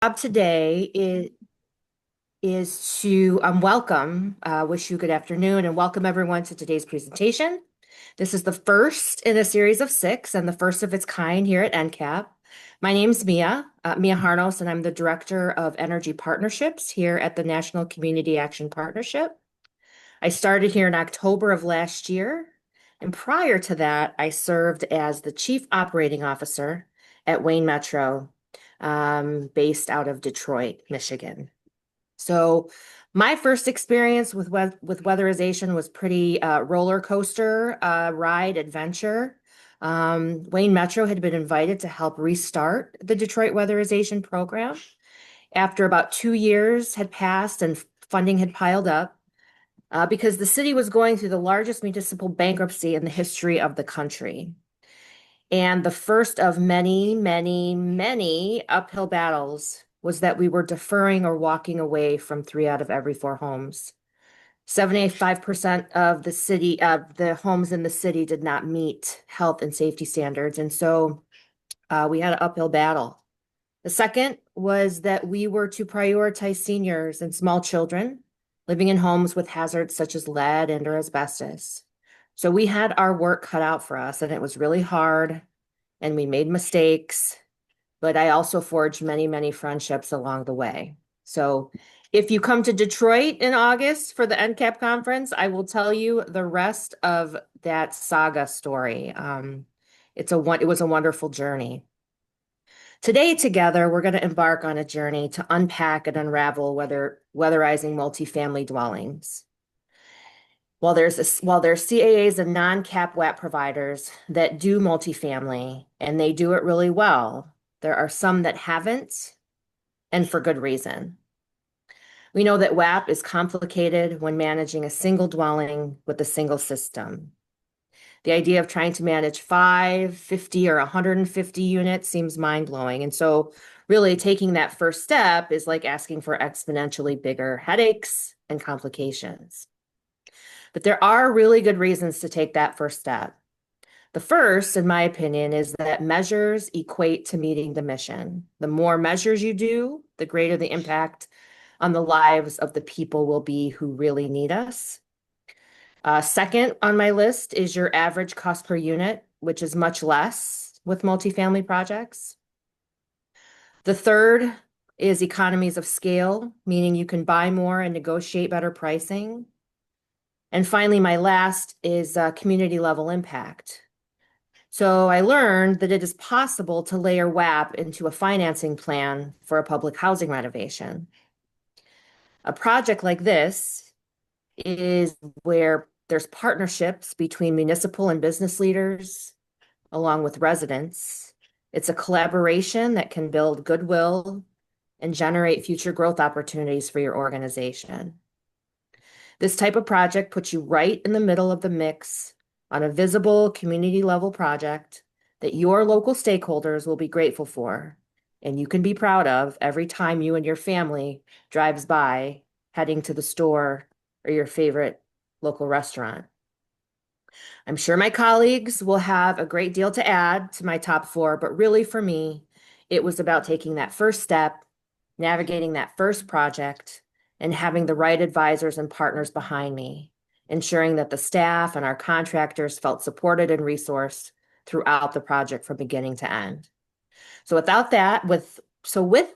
Job today is to wish you good afternoon, and welcome everyone to today's presentation. This is the first in a series of six and the first of its kind here at NCAP. My name's Mia Harnos, and I'm the Director of Energy Partnerships here at the National Community Action Partnership. I started here in October of last year, and prior to that, I served as the Chief Operating Officer at Wayne Metro, based out of Detroit, Michigan. So my first experience with weatherization was pretty roller coaster ride adventure. Wayne Metro had been invited to help restart the Detroit weatherization program after about 2 years had passed and funding had piled up because the city was going through the largest municipal bankruptcy in the history of the country. And the first of many, many, many uphill battles was that we were deferring or walking away from 3 out of every 4 homes. 75% of the homes in the city did not meet health and safety standards. And so we had an uphill battle. The second was that we were to prioritize seniors and small children living in homes with hazards such as lead and or asbestos. So we had our work cut out for us, and it was really hard, and we made mistakes, but I also forged many, many friendships along the way. So if you come to Detroit in August for the NCAP conference, I will tell you the rest of that saga story. It was a wonderful journey. Today, together, we're going to embark on a journey to unpack and unravel weatherizing multifamily dwellings. While there's CAAs and non-cap WAP providers that do multifamily, and they do it really well, there are some that haven't, and for good reason. We know that WAP is complicated when managing a single dwelling with a single system. The idea of trying to manage 5, 50, or 150 units seems mind-blowing. And so really taking that first step is like asking for exponentially bigger headaches and complications. But there are really good reasons to take that first step. The first, in my opinion, is that measures equate to meeting the mission. The more measures you do, the greater the impact on the lives of the people will be who really need us. Second on my list is your average cost per unit, which is much less with multifamily projects. The third is economies of scale, meaning you can buy more and negotiate better pricing. And finally, my last is community level impact. So I learned that it is possible to layer WAP into a financing plan for a public housing renovation. A project like this is where there's partnerships between municipal and business leaders, along with residents. It's a collaboration that can build goodwill and generate future growth opportunities for your organization. This type of project puts you right in the middle of the mix on a visible community level project that your local stakeholders will be grateful for, and you can be proud of every time you and your family drives by heading to the store or your favorite local restaurant. I'm sure my colleagues will have a great deal to add to my top 4, but really for me, it was about taking that first step, navigating that first project, and having the right advisors and partners behind me, ensuring that the staff and our contractors felt supported and resourced throughout the project from beginning to end. So with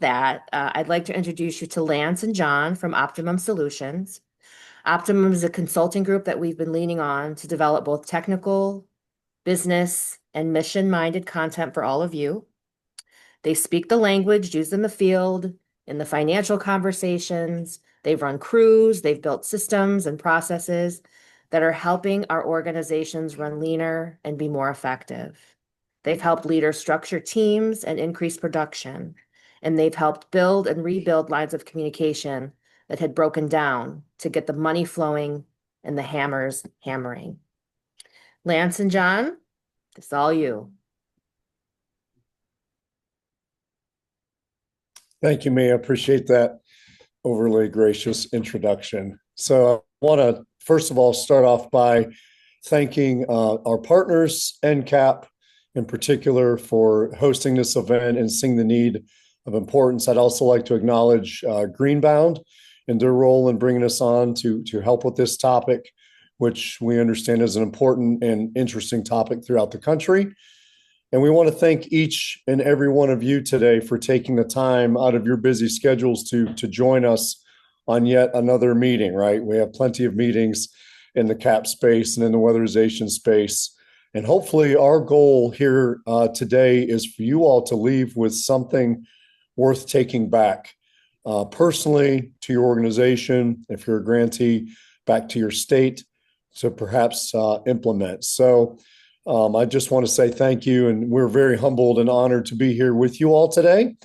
that, I'd like to introduce you to Lance and John from Optimum Solutions. Optimum is a consulting group that we've been leaning on to develop both technical, business, and mission-minded content for all of you. They speak the language used in the field, in the financial conversations. They've run crews, they've built systems and processes that are helping our organizations run leaner and be more effective. They've helped leaders structure teams and increase production, and they've helped build and rebuild lines of communication that had broken down to get the money flowing and the hammers hammering. Lance and John, it's all you. Thank you, Mia. Appreciate that overly gracious introduction. So I want to, first of all, start off by thanking our partners, NCAP in particular, for hosting this event and seeing the need of importance. I'd also like to acknowledge Greenbound and their role in bringing us on to help with this topic, which we understand is an important and interesting topic throughout the country. And we want to thank each and every one of you today for taking the time out of your busy schedules to join us on yet another meeting, right? We have plenty of meetings in the CAP space and in the weatherization space. And hopefully our goal here today is for you all to leave with something worth taking back personally to your organization, if you're a grantee, back to your state to perhaps implement. So I just want to say thank you, and we're very humbled and honored to be here with you all today.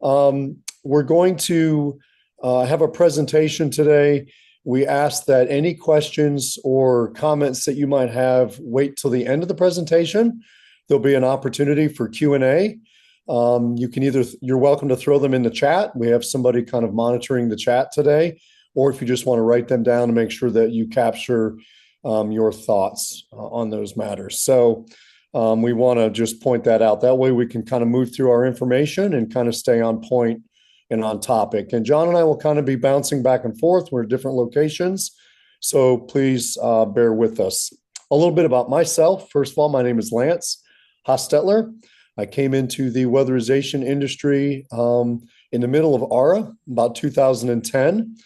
We're going to have a presentation today. We ask that any questions or comments that you might have wait till the end of the presentation. There'll be an opportunity for Q&A. You're welcome to throw them in the chat. We have somebody kind of monitoring the chat today, or if you just want to write them down to make sure that you capture your thoughts on those matters. So we want to just point that out. That way we can kind of move through our information and kind of stay on point and on topic. And John and I will kind of be bouncing back and forth. We're at different locations. So please bear with us. A little bit about myself. First of all, my name is Lance Hostetler. I came into the weatherization industry in the middle of ARA, about 2010.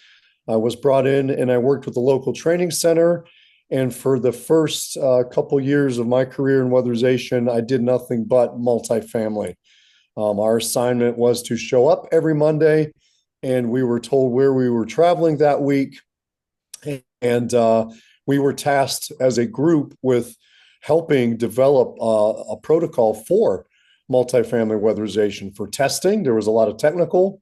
I was brought in and I worked with the local training center. And for the first couple years of my career in weatherization, I did nothing but multifamily. Our assignment was to show up every Monday, and we were told where we were traveling that week. And we were tasked as a group with helping develop a protocol for multifamily weatherization for testing. There was a lot of technical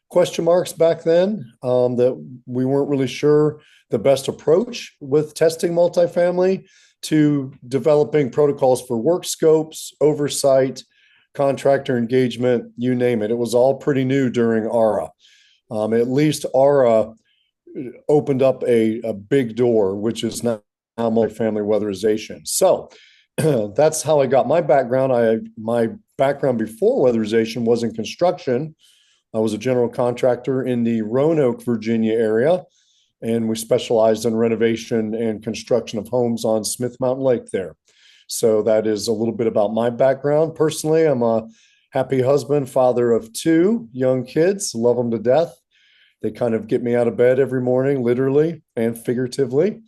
question marks back then that we weren't really sure the best approach with testing multifamily, to developing protocols for work scopes, oversight, contractor engagement, you name it. It was all pretty new during ARA. At least ARA opened up a big door, which is now multifamily weatherization. So that's how I got my background. My background before weatherization was in construction. I was a general contractor in the Roanoke, Virginia area, and we specialized in renovation and construction of homes on Smith Mountain Lake there. So that is a little bit about my background. Personally, I'm a happy husband, father of two young kids, love them to death. They kind of get me out of bed every morning, literally and figuratively.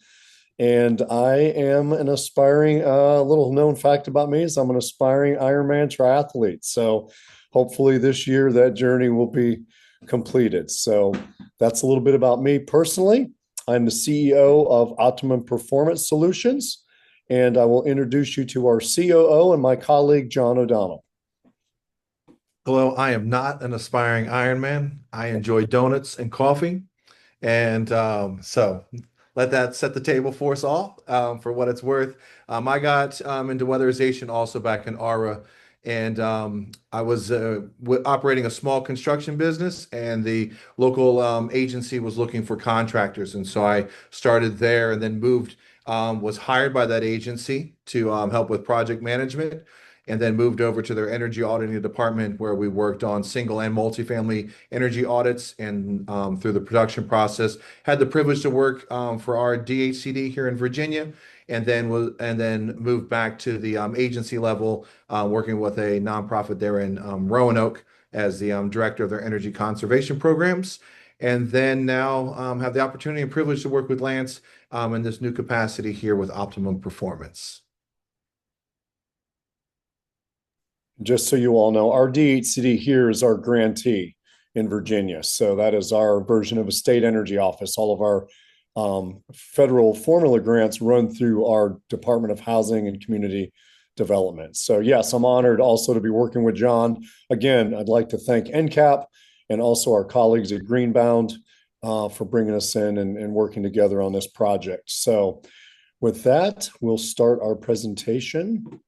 And I am an aspiring, little known fact about me is I'm an aspiring Ironman triathlete. So hopefully this year that journey will be completed. So that's a little bit about me personally. I'm the CEO of Optimum Performance Solutions, and I will introduce you to our COO and my colleague, John O'Donnell. Hello, I am not an aspiring Ironman. I enjoy donuts and coffee. And so let that set the table for us all for what it's worth. I got into weatherization also back in ARA. And I was operating a small construction business, and the local agency was looking for contractors. And so I started there and then was hired by that agency to help with project management, and then moved over to their energy auditing department, where we worked on single and multifamily energy audits and through the production process. Had the privilege to work for our DHCD here in Virginia, and then moved back to the agency level, working with a nonprofit there in Roanoke as the director of their energy conservation programs. And then now have the opportunity and privilege to work with Lance in this new capacity here with Optimum Performance. Just so you all know, our DHCD here is our grantee in Virginia. So that is our version of a state energy office. All of our federal formula grants run through our Department of Housing and Community Development. So yes, I'm honored also to be working with John. Again, I'd like to thank NCAP and also our colleagues at Greenbound for bringing us in and working together on this project. So with that, we'll start our presentation.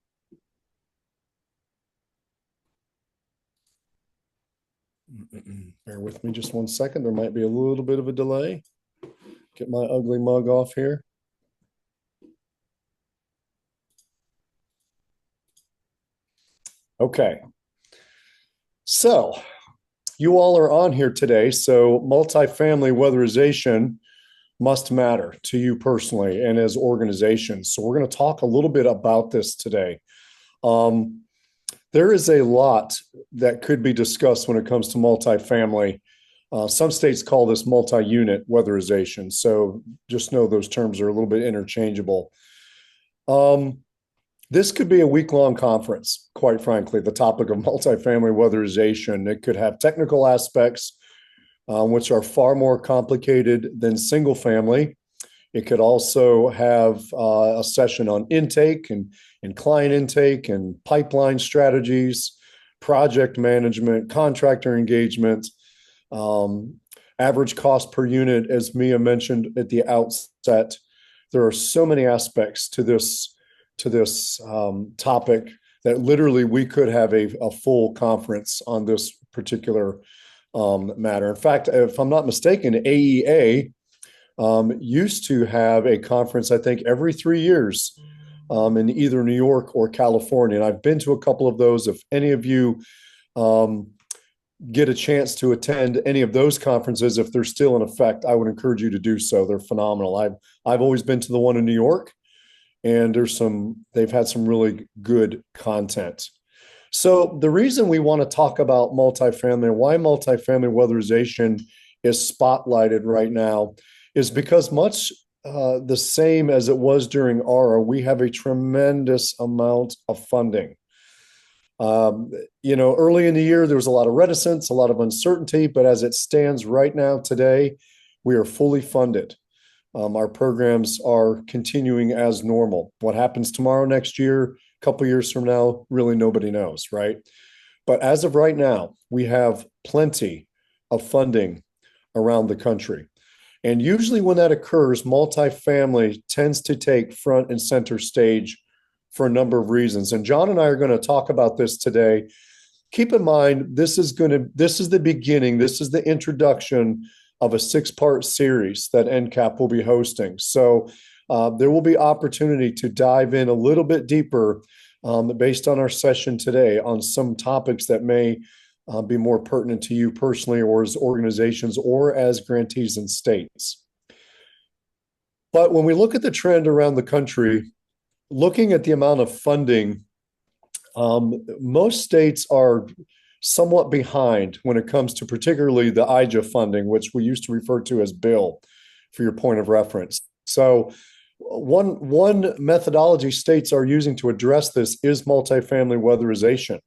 Bear with me just 1 second. There might be a little bit of a delay. Get my ugly mug off here. Okay. So you all are on here today. So, multifamily weatherization must matter to you personally and as organizations. So, we're going to talk a little bit about this today. Um, there is a lot that could be discussed when it comes to multifamily. Some states call this multi unit weatherization. So, just know those terms are a little bit interchangeable. Um, this could be a week-long conference, quite frankly, the topic of multifamily weatherization. It could have technical aspects, which are far more complicated than single family. It could also have a session on intake and client intake and pipeline strategies, project management, contractor engagement, um, average cost per unit, as Mia mentioned at the outset. There are so many aspects to this topic that literally we could have a full conference on this particular matter. In fact, if I'm not mistaken, AEA used to have a conference, I think, every 3 years in either New York or California. And I've been to a couple of those. If any of you um, get a chance to attend any of those conferences, if they're still in effect, I would encourage you to do so. They're phenomenal. I've always been to the one in New York, and they've had some really good content. So the reason we want to talk about multifamily and why multifamily weatherization is spotlighted right now is because much the same as it was during ARA, we have a tremendous amount of funding. Early in the year, there was a lot of reticence, a lot of uncertainty, but as it stands right now today, we are fully funded. Our programs are continuing as normal. What happens tomorrow, next year, a couple of years from now, really nobody knows, right? But as of right now, we have plenty of funding around the country. And usually when that occurs, multifamily tends to take front and center stage for a number of reasons. And John and I are going to talk about this today. Keep in mind, this is the beginning, this is the introduction of a 6-part series that NCAP will be hosting. So there will be opportunity to dive in a little bit deeper based on our session today on some topics that may be more pertinent to you personally or as organizations or as grantees and states. But when we look at the trend around the country, looking at the amount of funding, most states are somewhat behind when it comes to particularly the IJA funding, which we used to refer to as BILL for your point of reference. So one methodology states are using to address this is multifamily weatherization.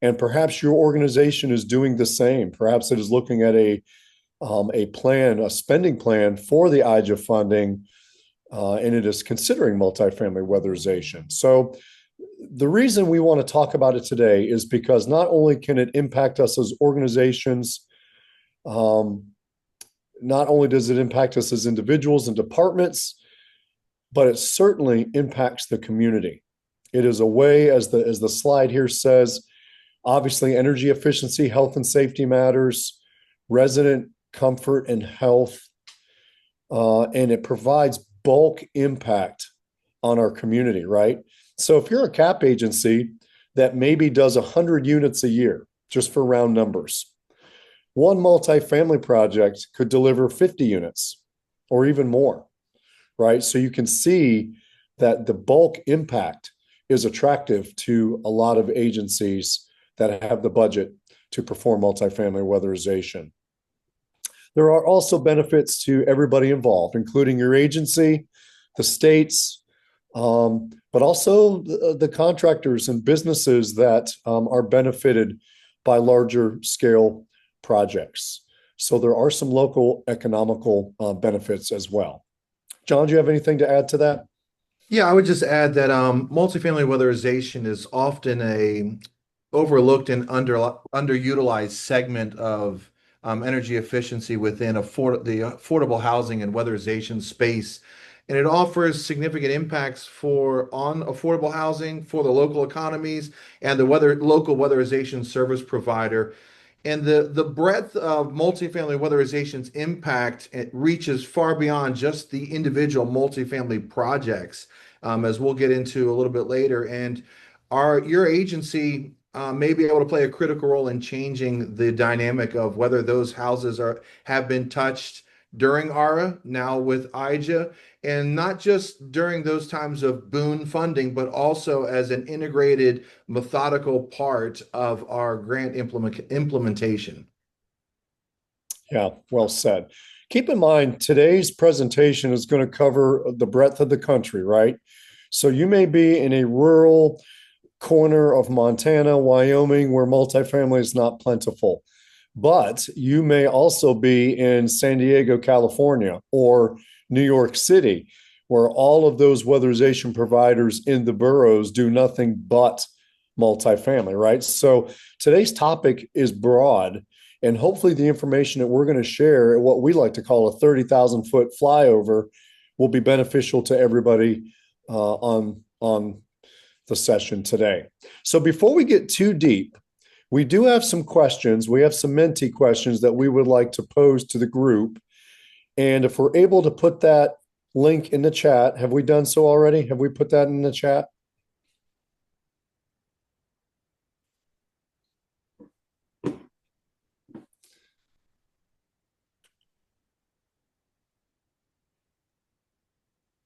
And perhaps your organization is doing the same. Perhaps it is looking at a plan, a spending plan for the IJA funding, and it is considering multifamily weatherization. So the reason we want to talk about it today is because not only can it impact us as organizations, not only does it impact us as individuals and departments, but it certainly impacts the community. It is a way, as the slide here says, obviously energy efficiency, health and safety matters, resident comfort and health, and it provides bulk impact on our community, right? So if you're a cap agency that maybe does 100 units a year, just for round numbers, one multifamily project could deliver 50 units or even more, right? So you can see that the bulk impact is attractive to a lot of agencies that have the budget to perform multifamily weatherization. There are also benefits to everybody involved, including your agency, the states, but also the contractors and businesses that are benefited by larger scale projects. So there are some local economical benefits as well. John, do you have anything to add to that? Yeah, I would just add that multifamily weatherization is often a overlooked and underutilized segment of energy efficiency within the affordable housing and weatherization space. And it offers significant impacts on affordable housing for the local economies and the local weatherization service provider. And the breadth of multifamily weatherization's impact, it reaches far beyond just the individual multifamily projects, as we'll get into a little bit later. And your agency may be able to play a critical role in changing the dynamic of whether those houses have been touched during ARA, now with IJA, and not just during those times of boon funding, but also as an integrated, methodical part of our grant implementation. Yeah, well said. Keep in mind, today's presentation is going to cover the breadth of the country, right? So you may be in a rural corner of Montana, Wyoming, where multifamily is not plentiful. But you may also be in San Diego, California, or New York City, where all of those weatherization providers in the boroughs do nothing but multifamily, right? So today's topic is broad, and hopefully the information that we're going to share, what we like to call a 30,000-foot flyover, will be beneficial to everybody on the session today. So before we get too deep, we do have some questions. We have some Menti questions that we would like to pose to the group. And if we're able to put that link in the chat, have we done so already? Have we put that in the chat?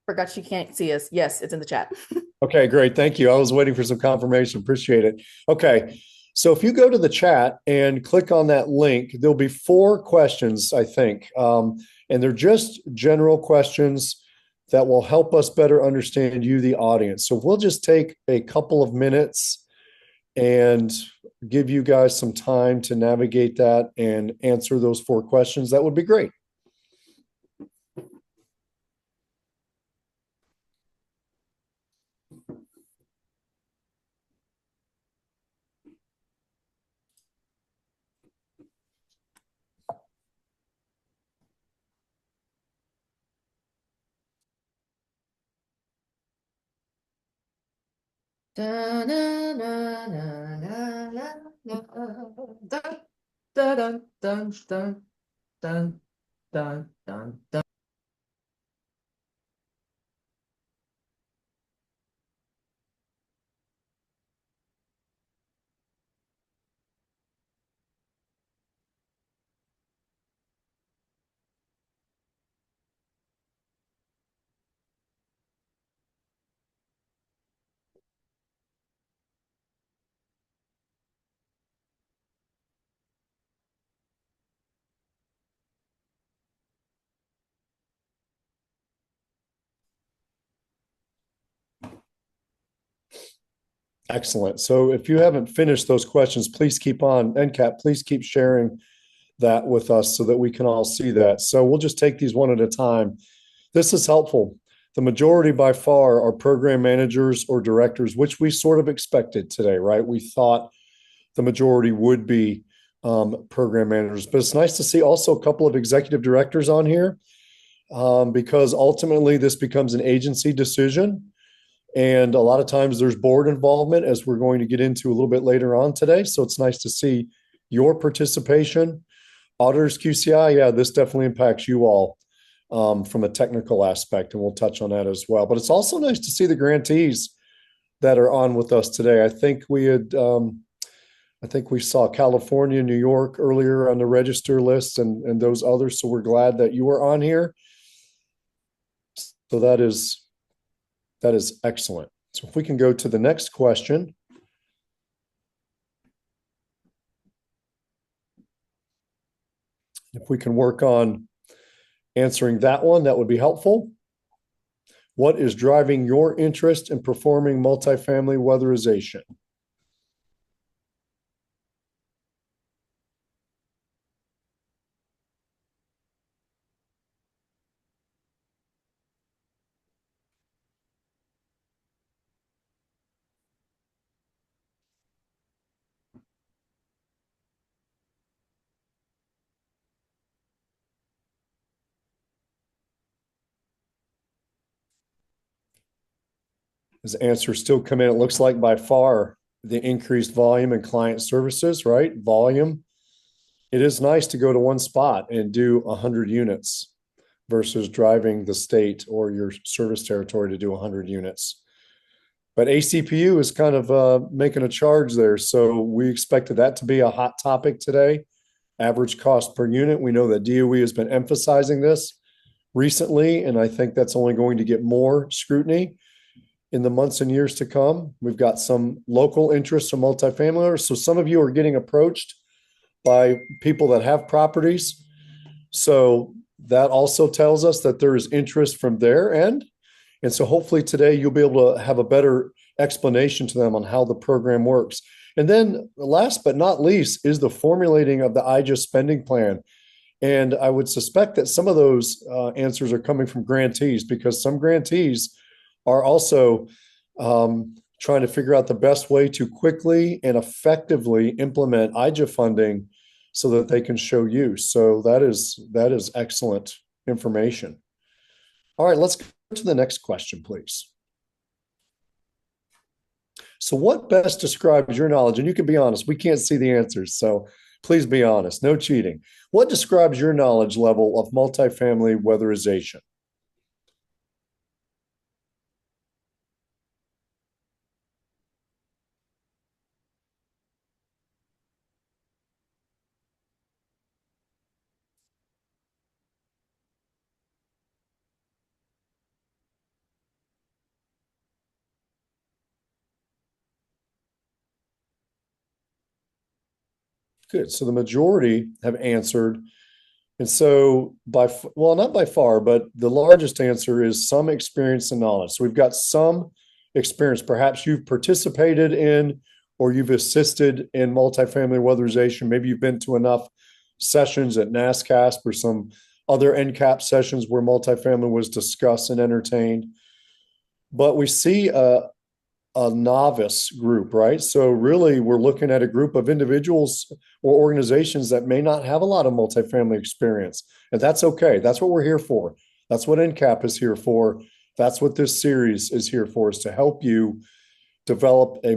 Forgot she can't see us. Yes, it's in the chat. Okay, great. Thank you. I was waiting for some confirmation. Appreciate it. Okay. So if you go to the chat and click on that link, there'll be 4 questions, I think. And they're just general questions that will help us better understand you, the audience. So we'll just take a couple of minutes and give you guys some time to navigate that and answer those 4 questions. That would be great. Da, na, na, na, na, na, na, dun, dun, dun, dun, dun, dun, dun, dun. Excellent. So if you haven't finished those questions, please keep on. NCAP, please keep sharing that with us so that we can all see that. So we'll just take these one at a time. This is helpful. The majority by far are program managers or directors, which we sort of expected today, right? We thought the majority would be program managers, but it's nice to see also a couple of executive directors on here because ultimately this becomes an agency decision. And a lot of times there's board involvement, as we're going to get into a little bit later on today. So it's nice to see your participation. Auditors QCI, yeah, this definitely impacts you all from a technical aspect, and we'll touch on that as well. But it's also nice to see the grantees that are on with us today. I think we saw California, New York earlier on the register list, and those others. So we're glad that you are on here. So that is excellent. So if we can go to the next question. If we can work on answering that one, that would be helpful. What is driving your interest in performing multifamily weatherization? As answers still come in, it looks like by far the increased volume in client services, right? Volume. It is nice to go to one spot and do 100 units versus driving the state or your service territory to do 100 units. But ACPU is kind of making a charge there. So we expected that to be a hot topic today. Average cost per unit. We know that DOE has been emphasizing this recently, and I think that's only going to get more scrutiny in the months and years to come. We've got some local interests from multifamily owners. So some of you are getting approached by people that have properties. So that also tells us that there is interest from their end. And so hopefully today you'll be able to have a better explanation to them on how the program works. And then last but not least is the formulating of the IJA spending plan. And I would suspect that some of those answers are coming from grantees, because some grantees are also trying to figure out the best way to quickly and effectively implement IJA funding so that they can show use. So that is excellent information. All right, let's go to the next question, please. So what best describes your knowledge? And you can be honest, we can't see the answers, so please be honest, no cheating. What describes your knowledge level of multifamily weatherization? Good. So the majority have answered. And so well, not by far, but the largest answer is some experience and knowledge. So we've got some experience. Perhaps you've participated in or you've assisted in multifamily weatherization. Maybe you've been to enough sessions at NASCASP or some other NCAP sessions where multifamily was discussed and entertained. But we see a novice group, right? So really, we're looking at a group of individuals or organizations that may not have a lot of multifamily experience, and that's okay. That's what we're here for. That's what NCAP is here for. That's what this series is here for, is to help you develop a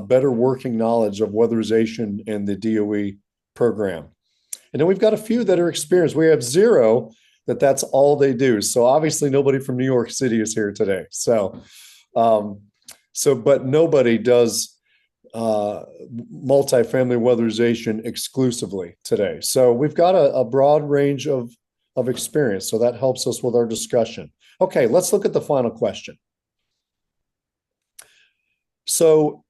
better working knowledge of weatherization and the DOE program. And then we've got a few that are experienced. We have zero that's all they do. So obviously nobody from New York City is here today. But nobody does multifamily weatherization exclusively today. So we've got a broad range of experience. So that helps us with our discussion. Okay, let's look at the final question. So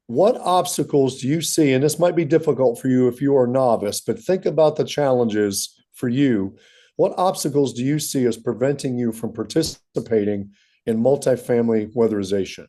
what obstacles do you see? And this might be difficult for you if you are a novice, but think about the challenges for you. What obstacles do you see as preventing you from participating in multifamily weatherization?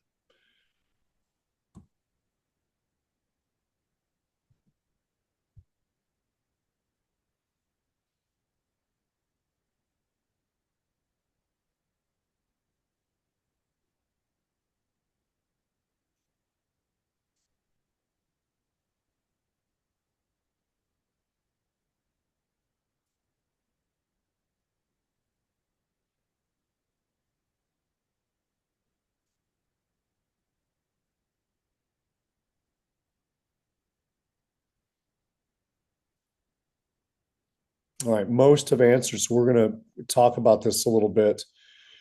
All right, most have answered. So we're going to talk about this a little bit.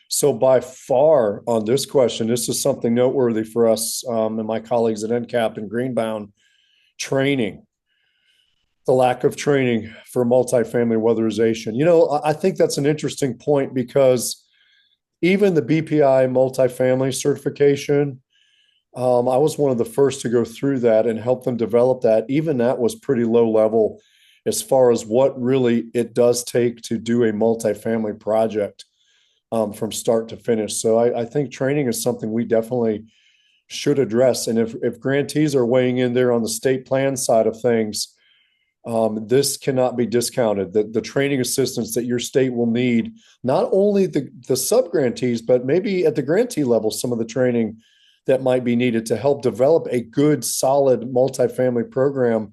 So by far on this question, this is something noteworthy for us and my colleagues at NCAP and Greenbound, training, the lack of training for multifamily weatherization. I think that's an interesting point, because even the BPI multifamily certification, I was one of the first to go through that and help them develop that. Even that was pretty low level as far as what really it does take to do a multifamily project from start to finish. So I think training is something we definitely should address. And if grantees are weighing in there on the state plan side of things, this cannot be discounted. The training assistance that your state will need, not only the sub-grantees, but maybe at the grantee level, some of the training that might be needed to help develop a good, solid multifamily program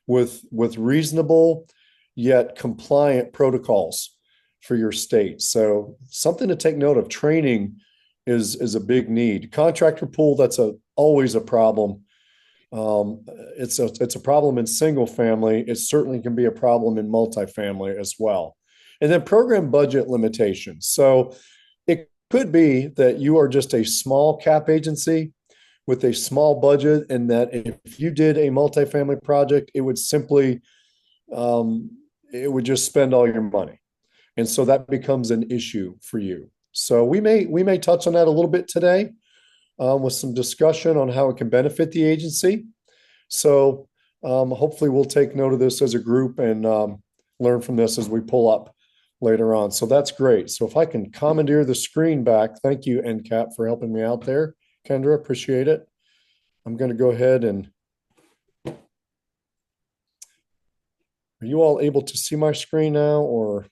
with reasonable yet compliant protocols for your state. So something to take note of. Training is a big need. Contractor pool, that's always a problem. It's a problem in single family. It certainly can be a problem in multifamily as well. And then program budget limitations. So it Could be that you are just a small cap agency with a small budget, and that if you did a multifamily project, it would simply it would just spend all your money. And so that becomes an issue for you. So we may touch on that a little bit today, with some discussion on how it can benefit the agency. So hopefully we'll take note of this as a group and learn from this as we pull up later on. So that's great. So if I can commandeer the screen back, thank you, NCAP, for helping me out there. Kendra, appreciate it. I'm going to go ahead and are you all able to see my screen now, or?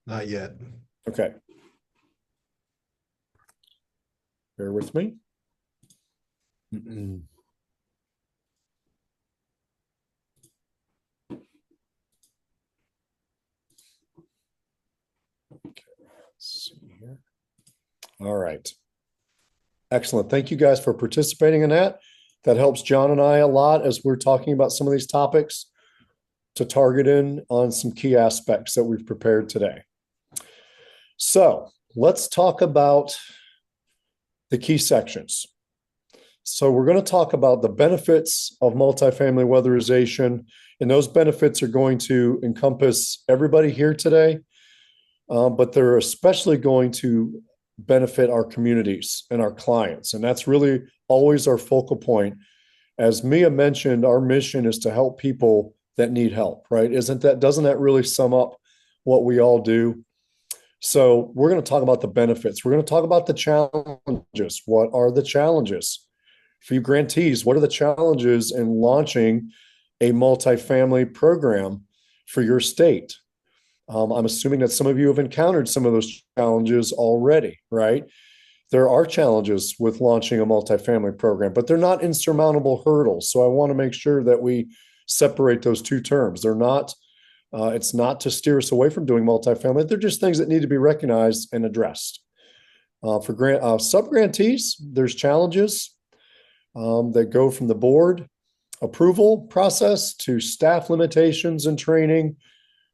Not yet. Okay. Bear with me. Okay, let's see here. All right. Excellent. Thank you guys for participating in that. That helps John and I a lot as we're talking about some of these topics to target in on some key aspects that we've prepared today. So let's talk about the key sections. So we're going to talk about the benefits of multifamily weatherization, and those benefits are going to encompass everybody here today, but they're especially going to benefit our communities and our clients. And that's really always our focal point. As Mia mentioned, our mission is to help people that need help, right? Doesn't that really sum up what we all do? So we're going to talk about the benefits. We're going to talk about the challenges. What are the challenges? For you grantees, what are the challenges in launching a multifamily program for your state? I'm assuming that some of you have encountered some of those challenges already, right? There are challenges with launching a multifamily program, but they're not insurmountable hurdles. So I want to make sure that we separate those two terms. They're not, it's not to steer us away from doing multifamily. They're just things that need to be recognized and addressed. For sub-grantees, there's challenges that go from the board approval process to staff limitations and training,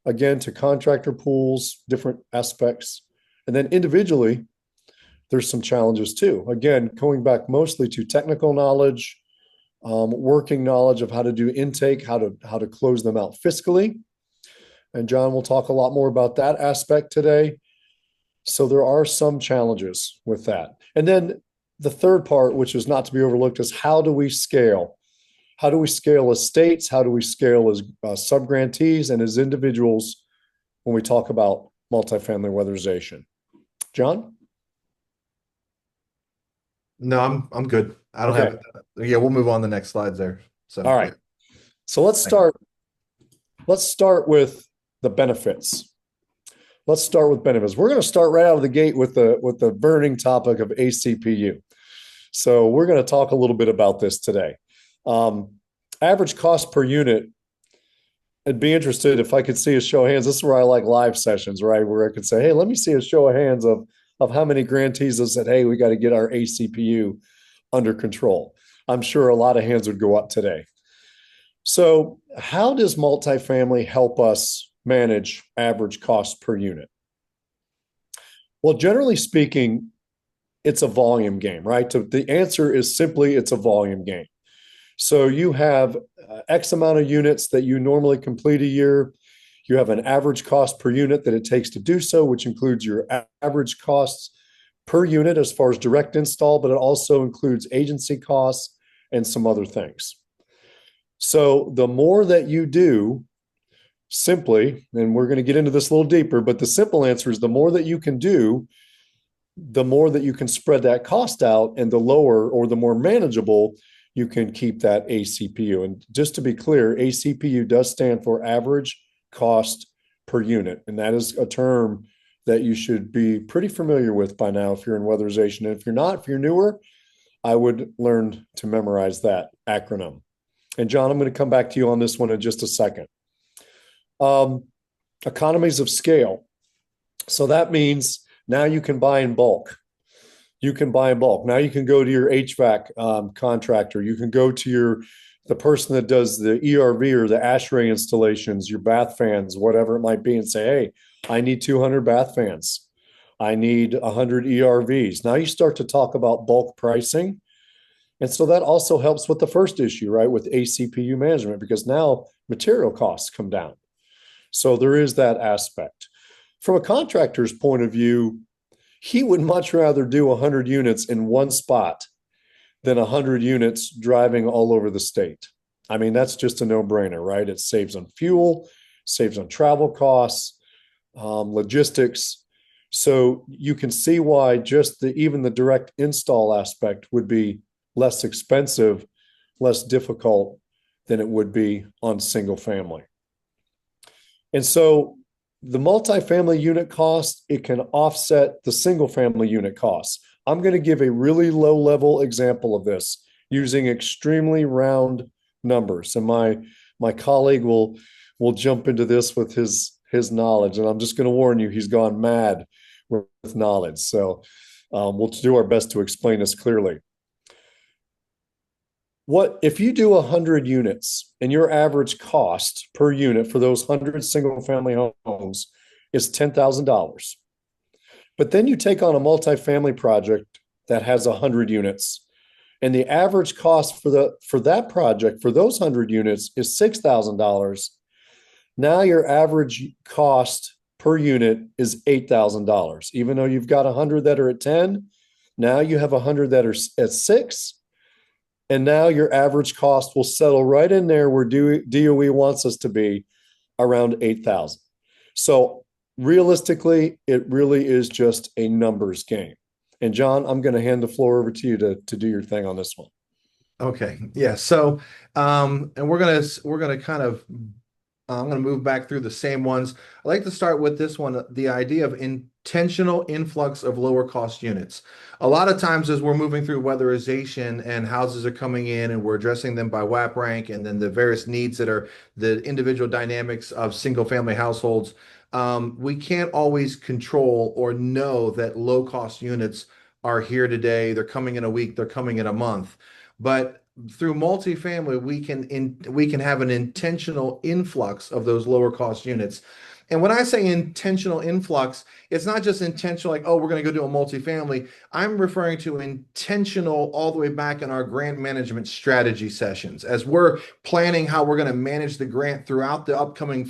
again, to contractor pools, different aspects. And then individually, there's some challenges too. Again, going back mostly to technical knowledge, working knowledge of how to do intake, how to close them out fiscally. And John will talk a lot more about that aspect today. So there are some challenges with that. And then the third part, which is not to be overlooked, is how do we scale? How do we scale as states? How do we scale as sub-grantees and as individuals when we talk about multifamily weatherization? John? No, I'm good. I don't have it. Yeah, we'll move on to the next slides there. So all right. So let's start with the benefits. Let's start with benefits. We're going to start right out of the gate with the burning topic of ACPU. So we're going to talk a little bit about this today. Average cost per unit. I'd be interested if I could see a show of hands. This is where I like live sessions, right? Where I could say, hey, let me see a show of hands of how many grantees have said, hey, we got to get our ACPU under control. I'm sure a lot of hands would go up today. So how does multifamily help us manage average cost per unit? Well, generally speaking, it's a volume game, right? So the answer is simply it's a volume game. So you have X amount of units that you normally complete a year. You have an average cost per unit that it takes to do so, which includes your average costs per unit as far as direct install, but it also includes agency costs and some other things. So the more that you do, simply, and we're going to get into this a little deeper, but the simple answer is the more that you can do, the more that you can spread that cost out, and the lower or the more manageable you can keep that ACPU. And just to be clear, ACPU does stand for average cost per unit. And that is a term that you should be pretty familiar with by now if you're in weatherization. And if you're not, if you're newer, I would learn to memorize that acronym. And John, I'm going to come back to you on this one in just a second. Economies of scale. So that means now you can buy in bulk. You can buy in bulk. Now you can go to your HVAC contractor. You can go to the person that does the ERV or the ASHRAE installations, your bath fans, whatever it might be, and say, hey, I need 200 bath fans. I need 100 ERVs. Now you start to talk about bulk pricing. And so that also helps with the first issue, right? With ACPU management, because now material costs come down. So there is that aspect. From a contractor's point of view, he would much rather do 100 units in one spot than 100 units driving all over the state. I mean, that's just a no-brainer, right? It saves on fuel, saves on travel costs, logistics. So you can see why just even the direct install aspect would be less expensive, less difficult than it would be on single family. And so the multifamily unit cost, it can offset the single family unit costs. I'm going to give a really low level example of this using extremely round numbers. And my colleague will jump into this with his knowledge. And I'm just going to warn you, he's gone mad with knowledge. So we'll do our best to explain this clearly. What if you do 100 units and your average cost per unit for those 100 single family homes is $10,000? But then you take on a multifamily project that has 100 units, and the average cost for that project for those 100 units is $6,000. Now your average cost per unit is $8,000. Even though you've got 100 that are at 10, now you have 100 that are at 6. And now your average cost will settle right in there where DOE wants us to be, around 8,000. So realistically, it really is just a numbers game. And John, I'm going to hand the floor over to you to do your thing on this one. Okay. Yeah. So, and we're gonna kind of I'm going to move back through the same ones. I like to start with this one, the idea of intentional influx of lower cost units. A lot of times as we're moving through weatherization and houses are coming in and we're addressing them by WAP rank and then the various needs that are the individual dynamics of single family households, we can't always control or know that low cost units are here today. They're coming in a week, they're coming in a month. But through multifamily, we can have an intentional influx of those lower cost units. And when I say intentional influx, it's not just intentional, like, oh, we're going to go do a multifamily. I'm referring to intentional all the way back in our grant management strategy sessions. As we're planning how we're going to manage the grant throughout the upcoming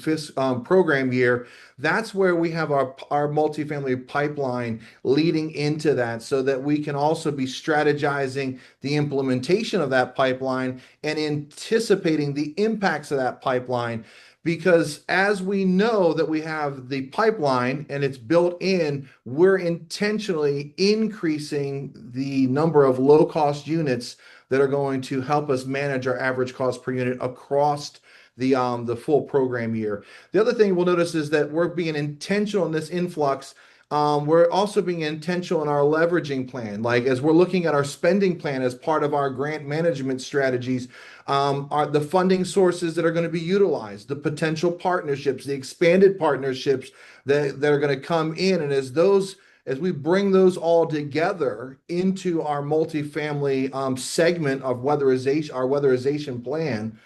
program year, that's where we have our multifamily pipeline leading into that so that we can also be strategizing the implementation of that pipeline and anticipating the impacts of that pipeline. Because as we know that we have the pipeline and it's built in, we're intentionally increasing the number of low cost units that are going to help us manage our average cost per unit across the full program year. The other thing we'll notice is that we're being intentional in this influx. We're also being intentional in our leveraging plan. Like as we're looking at our spending plan as part of our grant management strategies, are the funding sources that are going to be utilized, the potential partnerships, the expanded partnerships that are going to come in. And as we bring those all together into our multifamily segment of weatherization, our weatherization plan,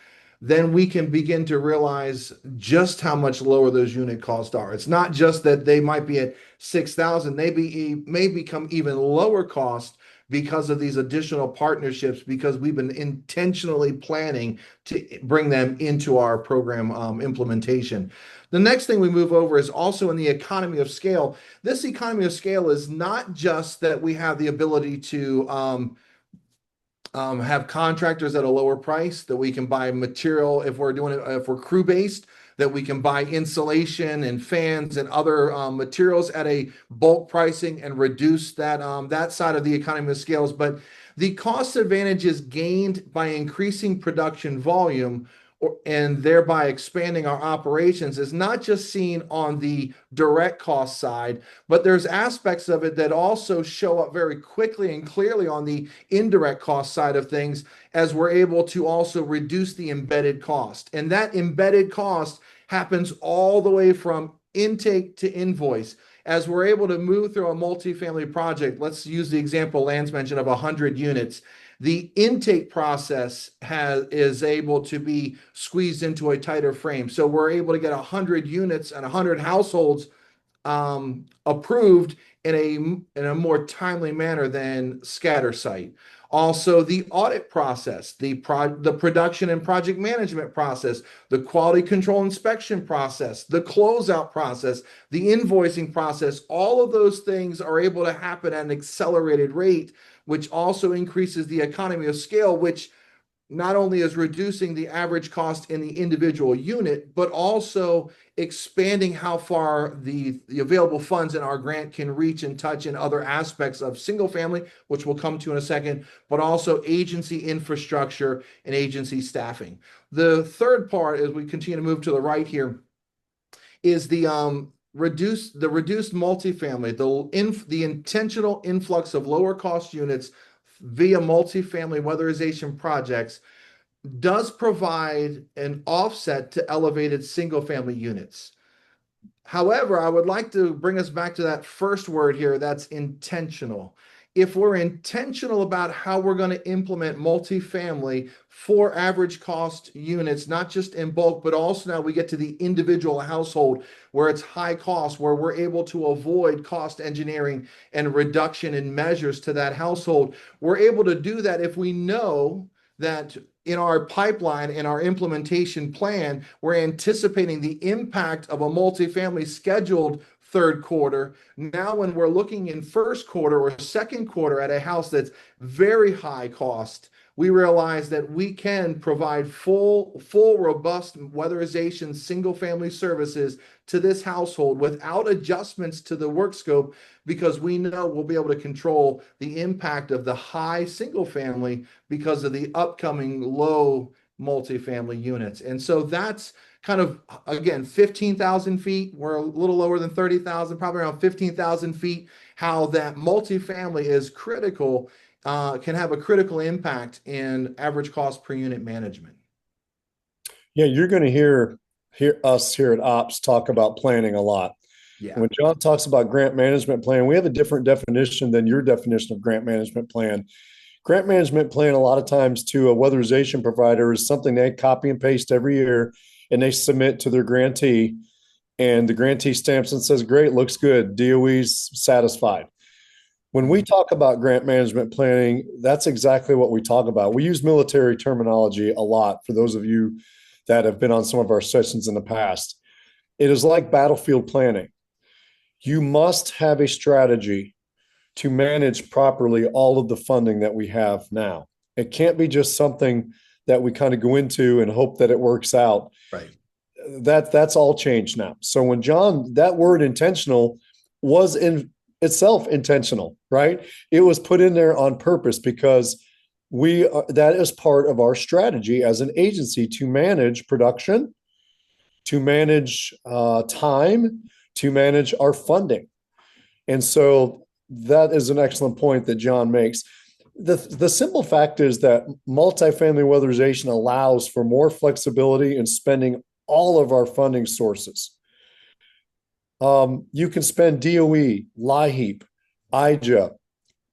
then we can begin to realize just how much lower those unit costs are. It's not just that they might be at 6,000, they may become even lower cost because of these additional partnerships, because we've been intentionally planning to bring them into our program implementation. The next thing we move over is also in the economy of scale. This economy of scale is not just that we have the ability to have contractors at a lower price, that we can buy material if we're doing it, if we're crew based, that we can buy insulation and fans and other materials at a bulk pricing and reduce that side of the economy of scales. But the cost advantage is gained by increasing production volume and thereby expanding our operations is not just seen on the direct cost side, but there's aspects of it that also show up very quickly and clearly on the indirect cost side of things as we're able to also reduce the embedded cost. And that embedded cost happens all the way from intake to invoice. As we're able to move through a multifamily project, let's use the example Lance mentioned of 100 units. The intake process is able to be squeezed into a tighter frame. So we're able to get 100 units and 100 households approved in a more timely manner than scatter site. Also, the audit process, the production and project management process, the quality control inspection process, the closeout process, the invoicing process, all of those things are able to happen at an accelerated rate, which also increases the economy of scale, which not only is reducing the average cost in the individual unit, but also expanding how far the available funds in our grant can reach and touch in other aspects of single family, which we'll come to in a second, but also agency infrastructure and agency staffing. The third part, as we continue to move to the right here, is the reduced multifamily, the intentional influx of lower cost units via multifamily weatherization projects does provide an offset to elevated single family units. However, I would like to bring us back to that first word here, that's intentional. If we're intentional about how we're going to implement multifamily for average cost units, not just in bulk, but also now we get to the individual household where it's high cost, where we're able to avoid cost engineering and reduction in measures to that household. We're able to do that if we know that in our pipeline, in our implementation plan, we're anticipating the impact of a multifamily scheduled third quarter. Now, when we're looking in first quarter or second quarter at a house that's very high cost, we realize that we can provide full robust weatherization single family services to this household without adjustments to the work scope, because we know we'll be able to control the impact of the high single family because of the upcoming low multifamily units. And so that's kind of, again, 15,000 feet. We're a little lower than 30,000, probably around 15,000 feet, how that multifamily is critical, can have a critical impact in average cost per unit management. Yeah, you're going to hear us here at Ops talk about planning a lot. Yeah. When John talks about grant management plan, we have a different definition than your definition of grant management plan. Grant management plan, a lot of times to a weatherization provider, is something they copy and paste every year and they submit to their grantee. And the grantee stamps and says, great, looks good. DOE's satisfied. When we talk about grant management planning, that's exactly what we talk about. We use military terminology a lot for those of you that have been on some of our sessions in the past. It is like battlefield planning. You must have a strategy to manage properly all of the funding that we have now. It can't be just something that we kind of go into and hope that it works out. Right. That's all changed now. So when John, that word intentional was in itself intentional, right? It was put in there on purpose because that is part of our strategy as an agency to manage production, to manage time, to manage our funding. And so that is an excellent point that John makes. The simple fact is that multifamily weatherization allows for more flexibility in spending all of our funding sources. You can spend DOE, LIHEAP, IJA,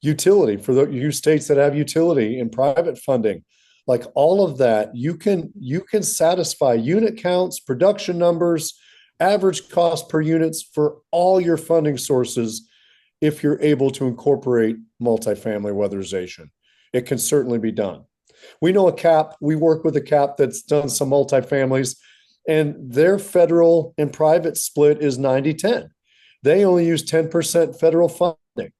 utility for you states that have utility and private funding. Like all of that, you can satisfy unit counts, production numbers, average cost per units for all your funding sources if you're able to incorporate multifamily weatherization. It can certainly be done. We know a CAP, we work with a CAP that's done some multifamilies, and their federal and private split is 90-10. They only use 10% federal funding.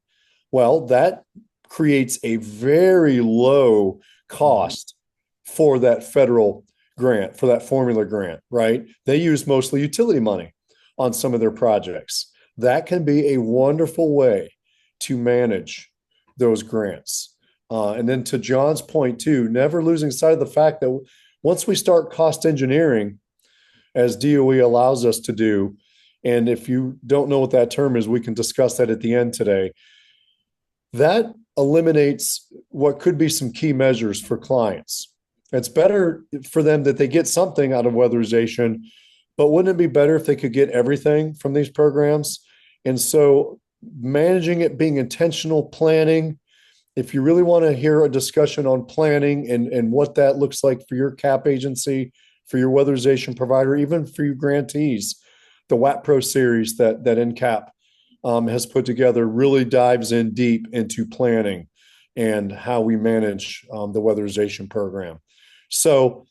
Well, that creates a very low cost for that federal grant, for that formula grant, right? They use mostly utility money on some of their projects. That can be a wonderful way to manage those grants. And then to John's point too, never losing sight of the fact that once we start cost engineering, as DOE allows us to do, and if you don't know what that term is, we can discuss that at the end today. That eliminates what could be some key measures for clients. It's better for them that they get something out of weatherization, but wouldn't it be better if they could get everything from these programs? And so managing it, being intentional, planning. If you really want to hear a discussion on planning and what that looks like for your CAP agency, for your weatherization provider, even for your grantees, the WAP Pro series that NCAP has put together really dives in deep into planning and how we manage the weatherization program. So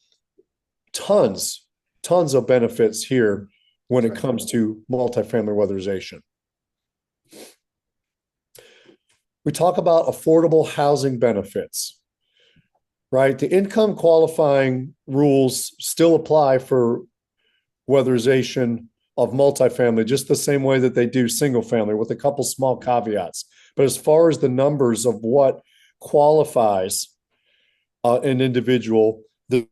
tons of benefits here when it comes to multifamily weatherization. We talk about affordable housing benefits, right? The income qualifying rules still apply for weatherization of multifamily, just the same way that they do single family, with a couple small caveats. But as far as the numbers of what qualifies an individual, the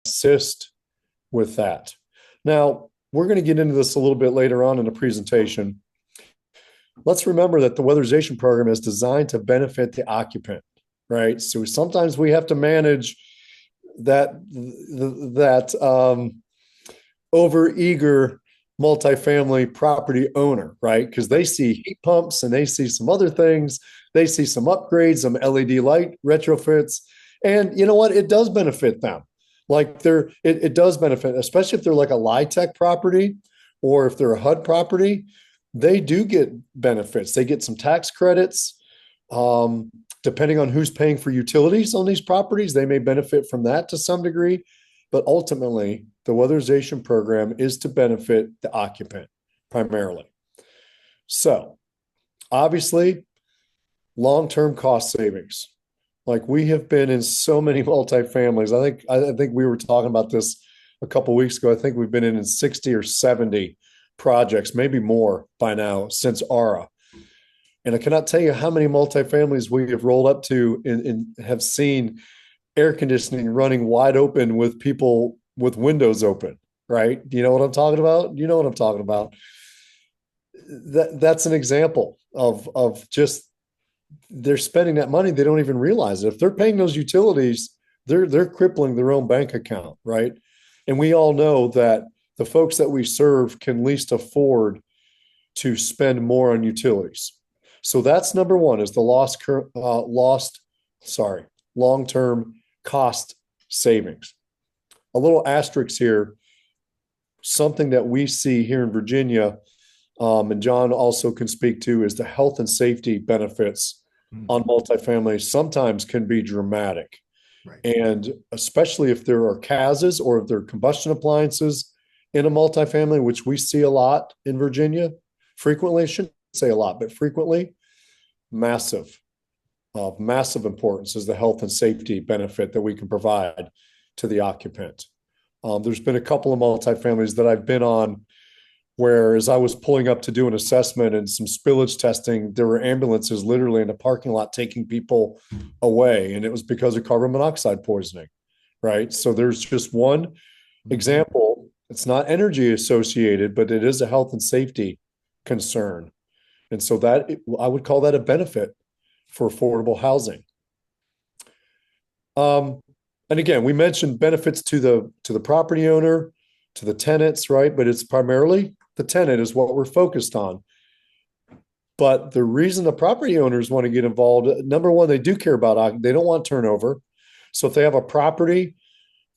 assist with that. Now, we're going to get into this a little bit later on in the presentation. Let's remember that the weatherization program is designed to benefit the occupant, right? So sometimes we have to manage that overeager multifamily property owner, right? Because they see heat pumps and they see some other things. They see some upgrades, some LED light retrofits. And you know what? It does benefit them. Like it does benefit, especially if they're like a LIHTC property or if they're a HUD property, they do get benefits. They get some tax credits. Depending on who's paying for utilities on these properties, they may benefit from that to some degree. But ultimately, the weatherization program is to benefit the occupant primarily. So obviously, long-term cost savings. Like we have been in so many multifamilies. I think we were talking about this a couple of weeks ago. I think we've been in 60 or 70 projects, maybe more by now since ARA. And I cannot tell you how many multifamilies we have rolled up to and have seen air conditioning running wide open with people with windows open, right? Do you know what I'm talking about? You know what I'm talking about. That's an example of just they're spending that money. They don't even realize it. If they're paying those utilities, they're crippling their own bank account, right? And we all know that the folks that we serve can least afford to spend more on utilities. So that's number one, is the long-term cost savings. A little asterisk here, something that we see here in Virginia, and John also can speak to, is the health and safety benefits on multifamily sometimes can be dramatic. Right. And especially if there are CASs or if there are combustion appliances in a multifamily, which we see a lot in Virginia, frequently, I shouldn't say a lot, but frequently, massive importance is the health and safety benefit that we can provide to the occupant. There's been a couple of multifamilies that I've been on where, as I was pulling up to do an assessment and some spillage testing, there were ambulances literally in the parking lot taking people away. And it was because of carbon monoxide poisoning, right? So there's just one example. It's not energy associated, but it is a health and safety concern. And so that I would call that a benefit for affordable housing. And again, we mentioned benefits to the property owner, to the tenants, right? But it's primarily the tenant is what we're focused on. But the reason the property owners want to get involved, number one, they do care about, they don't want turnover. So if they have a property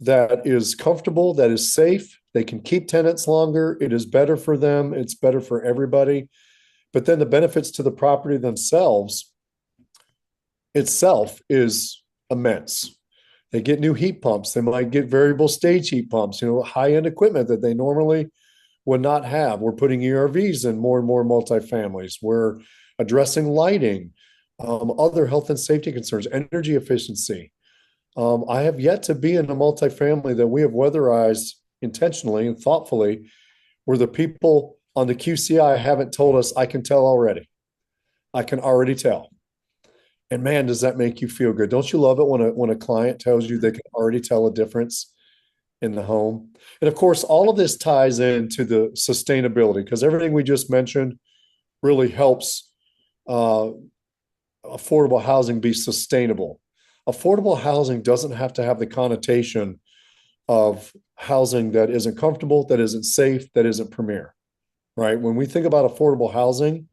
that is comfortable, that is safe, they can keep tenants longer. It is better for them. It's better for everybody. But then the benefits to the property themselves itself is immense. They get new heat pumps. They might get variable stage heat pumps, high-end equipment that they normally would not have. We're putting ERVs in more and more multifamilies. We're addressing lighting, other health and safety concerns, energy efficiency. I have yet to be in a multifamily that we have weatherized intentionally and thoughtfully where the people on the QCI haven't told us, I can tell already. I can already tell. And man, does that make you feel good? Don't you love it when a client tells you they can already tell a difference in the home? And of course, all of this ties into the sustainability, because everything we just mentioned really helps affordable housing be sustainable. Affordable housing doesn't have to have the connotation of housing that isn't comfortable, that isn't safe, that isn't premier, right? When we think about affordable housing,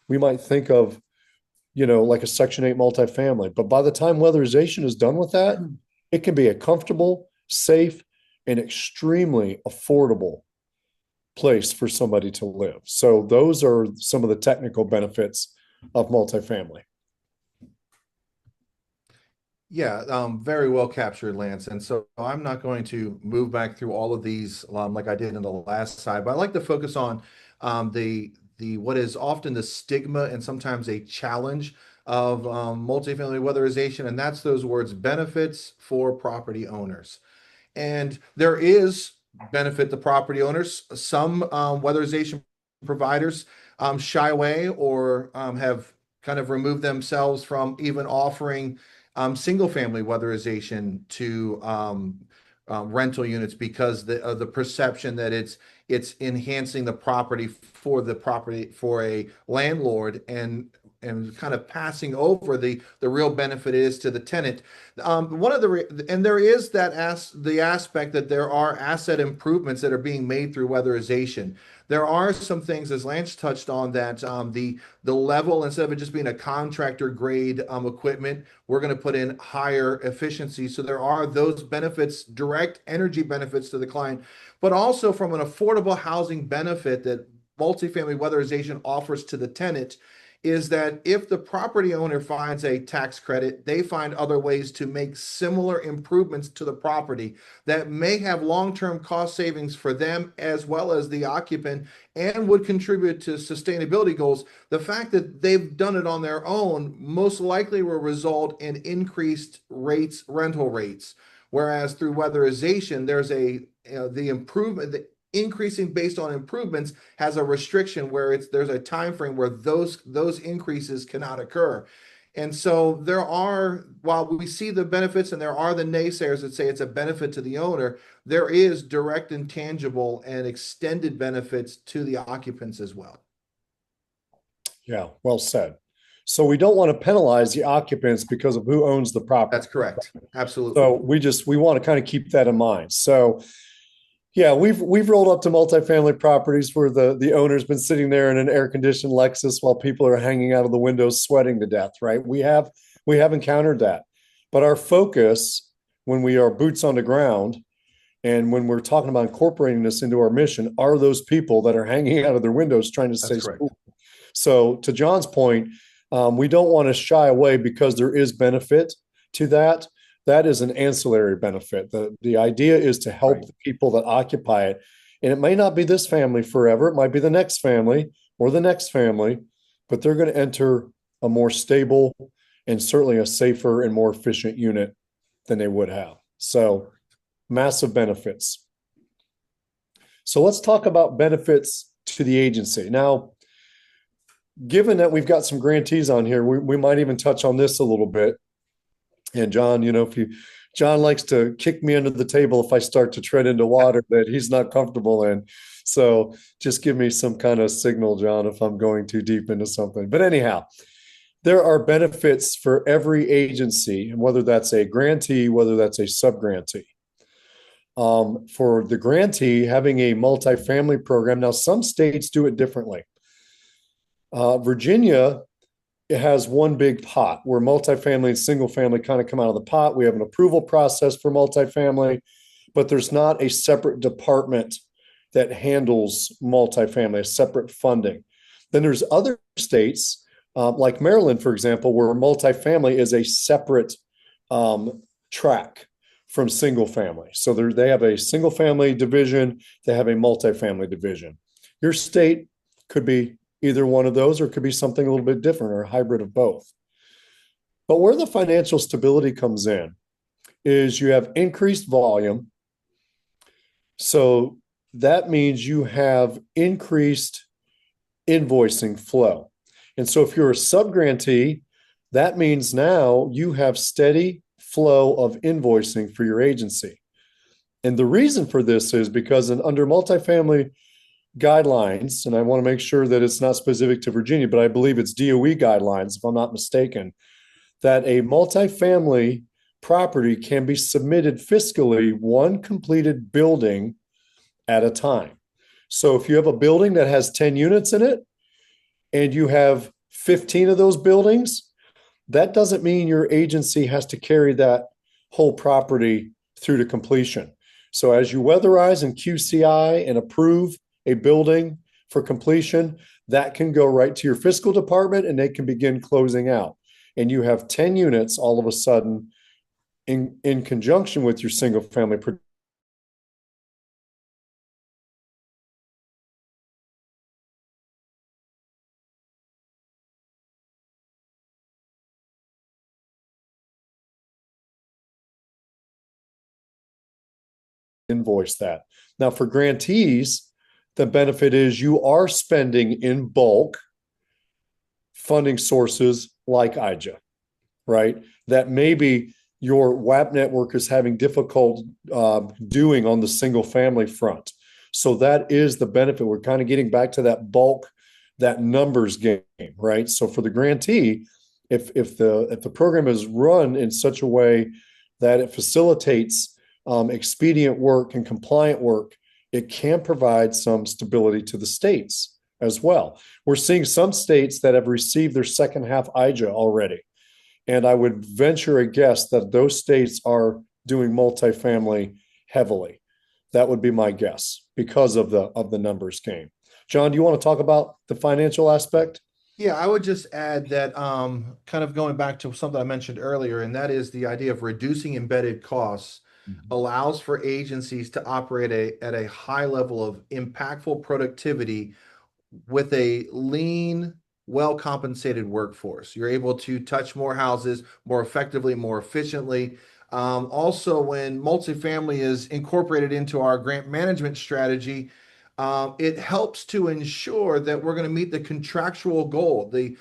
we might think of, like a Section 8 multifamily. But by the time weatherization is done with that, it can be a comfortable, safe, and extremely affordable place for somebody to live. So those are some of the technical benefits of multifamily. Yeah, very well captured, Lance. And so I'm not going to move back through all of these like I did in the last slide, but I like to focus on the what is often the stigma and sometimes a challenge of multifamily weatherization, and that's those words benefits for property owners. And there is benefit to property owners. Some weatherization providers shy away or have kind of removed themselves from even offering single family weatherization to rental units because of the perception that it's enhancing the property for a landlord and kind of passing over the real benefit is to the tenant. One of and there is the aspect that there are asset improvements that are being made through weatherization. There are some things, as Lance touched on, that the level, instead of it just being a contractor grade equipment, we're going to put in higher efficiency. So there are those benefits, direct energy benefits to the client, but also from an affordable housing benefit that multifamily weatherization offers to the tenant is that if the property owner finds a tax credit, they find other ways to make similar improvements to the property that may have long-term cost savings for them as well as the occupant and would contribute to sustainability goals. The fact that they've done it on their own most likely will result in increased rental rates. Whereas through weatherization, there's the improvement, the increasing based on improvements has a restriction where there's a time frame where those increases cannot occur. And so while we see the benefits and there are the naysayers that say it's a benefit to the owner, there is direct and tangible and extended benefits to the occupants as well. Yeah, well said. So we don't want to penalize the occupants because of who owns the property. That's correct. Absolutely. So we want to kind of keep that in mind. So yeah, we've rolled up to multifamily properties where the owner's been sitting there in an air-conditioned Lexus while people are hanging out of the windows sweating to death, right? We have encountered that. But our focus when we are boots on the ground and when we're talking about incorporating this into our mission are those people that are hanging out of their windows trying to stay cool. So to John's point, we don't want to shy away because there is benefit to that. That is an ancillary benefit. The idea is to help the people that occupy it. And it may not be this family forever. It might be the next family or the next family, but they're going to enter a more stable and certainly a safer and more efficient unit than they would have. So massive benefits. So let's talk about benefits to the agency. Now, given that we've got some grantees on here, we might even touch on this a little bit. And John, John likes to kick me under the table if I start to tread into water that he's not comfortable in. So just give me some kind of signal, John, if I'm going too deep into something. But anyhow, there are benefits for every agency, and whether that's a grantee, whether that's a sub-grantee. For the grantee, having a multifamily program, now some states do it differently. Virginia, it has one big pot where multifamily and single family kind of come out of the pot. We have an approval process for multifamily, but there's not a separate department that handles multifamily, a separate funding. Then there's other states, like Maryland, for example, where multifamily is a separate track from single family. So they have a single family division, they have a multifamily division. Your state could be either one of those, or it could be something a little bit different or a hybrid of both. But where the financial stability comes in is you have increased volume. So that means you have increased invoicing flow. And so if you're a sub-grantee, that means now you have steady flow of invoicing for your agency. And the reason for this is because under multifamily guidelines, and I want to make sure that it's not specific to Virginia, but I believe it's DOE guidelines, if I'm not mistaken, that a multifamily property can be submitted fiscally, one completed building at a time. So if you have a building that has 10 units in it and you have 15 of those buildings, that doesn't mean your agency has to carry that whole property through to completion. So as you weatherize and QCI and approve a building for completion, that can go right to your fiscal department and they can begin closing out. And you have 10 units all of a sudden in conjunction with your single family invoice that. Now, for grantees, the benefit is you are spending in bulk funding sources like IJA, right? That maybe your WAP network is having difficult doing on the single family front. So that is the benefit. We're kind of getting back to that bulk, that numbers game, right? So for the grantee, if the program is run in such a way that it facilitates expedient work and compliant work, it can provide some stability to the states as well. We're seeing some states that have received their second half IJA already. And I would venture a guess that those states are doing multifamily heavily. That would be my guess because of the numbers game. John, do you want to talk about the financial aspect? Yeah, I would just add that kind of going back to something I mentioned earlier, and that is the idea of reducing embedded costs allows for agencies to operate at a high level of impactful productivity with a lean, well compensated workforce. You're able to touch more houses more effectively, more efficiently. Also, when multifamily is incorporated into our grant management strategy, it helps to ensure that we're going to meet the contractual goal, the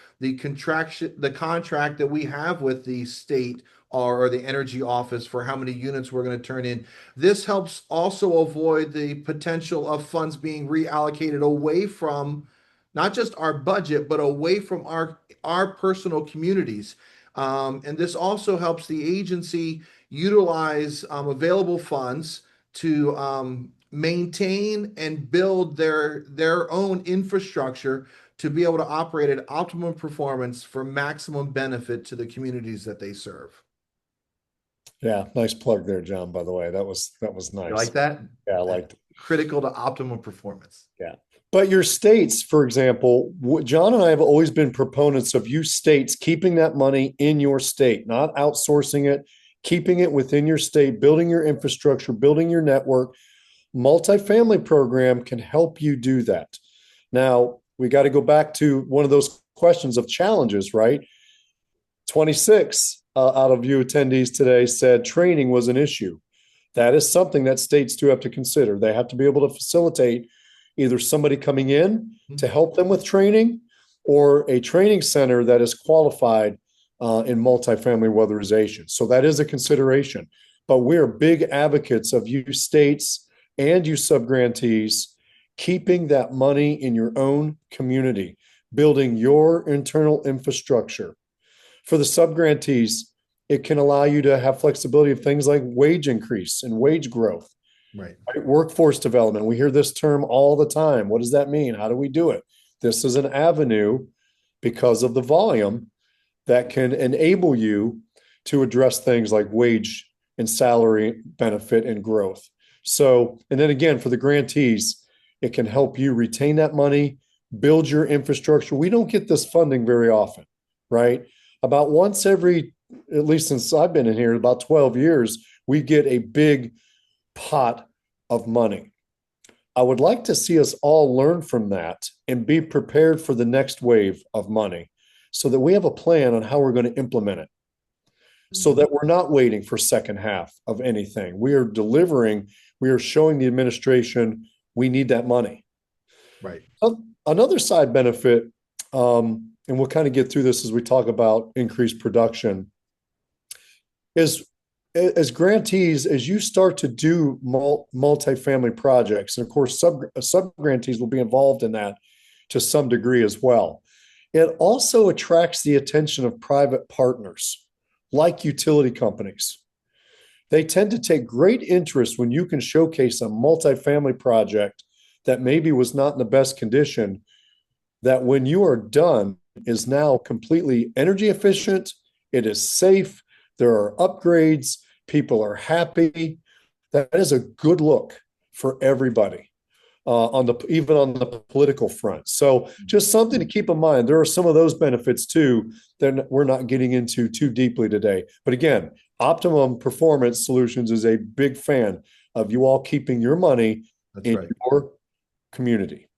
contract that we have with the state or the energy office for how many units we're going to turn in. This helps also avoid the potential of funds being reallocated away from not just our budget, but away from our personal communities. And this also helps the agency utilize available funds to maintain and build their own infrastructure to be able to operate at optimum performance for maximum benefit to the communities that they serve. Yeah, nice plug there, John, by the way. That was You nice. like that? Yeah, I liked it. Critical to optimum performance. Yeah. But your states, for example, John and I have always been proponents of you states keeping that money in your state, not outsourcing it, keeping it within your state, building your infrastructure, building your network. Multifamily program can help you do that. Now, we got to go back to one of those questions of challenges, right? 26 out of you attendees today said training was an issue. That is something that states do have to consider. They have to be able to facilitate either somebody coming in to help them with training or a training center that is qualified in multifamily weatherization. So that is a consideration. But we're big advocates of you states and you subgrantees keeping that money in your own community, building your internal infrastructure. For the subgrantees, it can allow you to have flexibility of things like wage increase and wage growth. Right. Workforce development. We hear this term all the time. What does that mean? How do we do it? This is an avenue because of the volume that can enable you to address things like wage and salary benefit and growth. So, and then again, for the grantees, it can help you retain that money, build your infrastructure. We don't get this funding very often, right? About once every, at least since I've been in here, about 12 years, we get a big pot of money. I would like to see us all learn from that and be prepared for the next wave of money so that we have a plan on how we're going to implement it so that we're not waiting for second half of anything. We are delivering, we are showing the administration we need that money. Right. Another side benefit, and we'll kind of get through this as we talk about increased production, is as grantees, as you start to do multifamily projects, and of course, sub-grantees will be involved in that to some degree as well. It also attracts the attention of private partners like utility companies. they tend to take great interest when you can showcase a multifamily project that maybe was not in the best condition, that when you are done is now completely energy efficient, it is safe, there are upgrades, people are happy. That is a good look for everybody. On the even on the political front. So just something to keep in mind. There are some of those benefits too that we're not getting into too deeply today. But again, Optimum Performance Solutions is a big fan of you all keeping your money That's in right. your community.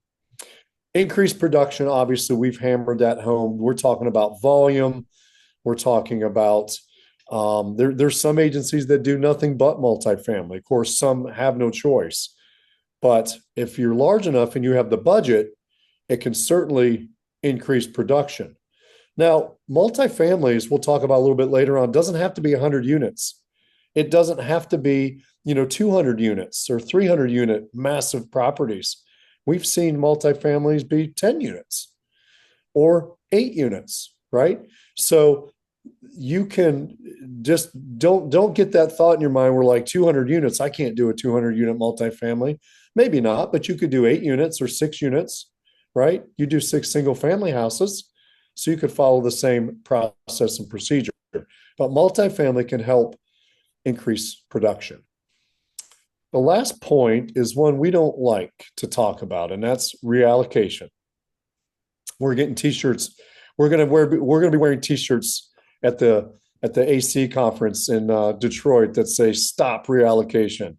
Increased production, obviously, we've hammered that home. We're talking about volume. We're talking about there's some agencies that do nothing but multifamily. Of course, some have no choice. But if you're large enough and you have the budget, it can certainly increase production. Now, multifamilies, we'll talk about a little bit later on, doesn't have to be 100 units. It doesn't have to be, 200 units or 300 unit massive properties. We've seen multifamilies be 10 units or 8 units, right? So you can just don't get that thought in your mind. We're like 200 units. I can't do a 200 unit multifamily. Maybe not, but you could do 8 units or 6 units, right? You do 6 single family houses. So you could follow the same process and procedure. But multifamily can help increase production. The last point is one we don't like to talk about, and that's reallocation. We're getting t-shirts. We're going to be wearing t-shirts at the AC conference in Detroit that say "Stop reallocation."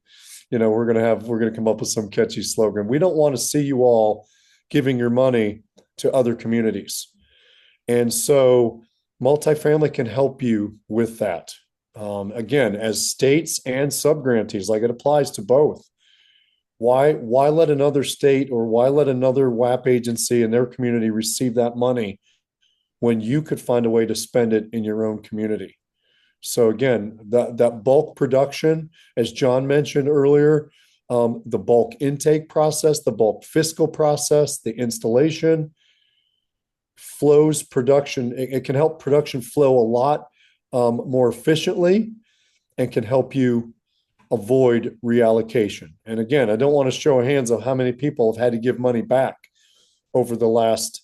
We're going to come up with some catchy slogan. We don't want to see you all giving your money to other communities, and so multifamily can help you with that. Again, as states and subgrantees, like it applies to both. Why let another state or why let another WAP agency in their community receive that money when you could find a way to spend it in your own community? So again, that bulk production, as John mentioned earlier, the bulk intake process, the bulk fiscal process, the installation flows production. It can help production flow a lot more efficiently and can help you avoid reallocation. And again, I don't want to show hands of how many people have had to give money back over the last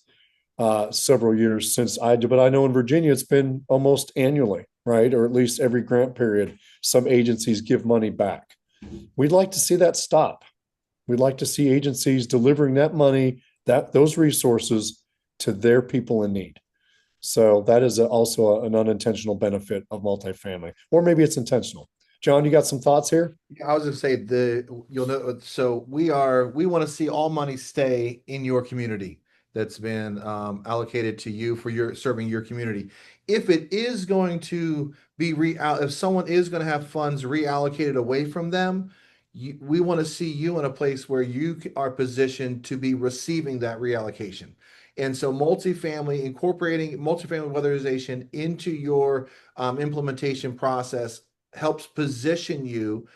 several years since but I know in Virginia it's been almost annually, right? Or at least every grant period, some agencies give money back. We'd like to see that stop. We'd like to see agencies delivering that money, those resources to their people in need. So that is also an unintentional benefit of multifamily, or maybe it's intentional. John, you got some thoughts here? Yeah, I was going to say you'll know. So we want to see all money stay in your community that's been allocated to you for your serving your community. If it is going to be if someone is going to have funds reallocated away from them, we want to see you in a place where you are positioned to be receiving that reallocation. And so incorporating multifamily weatherization into your implementation process helps position you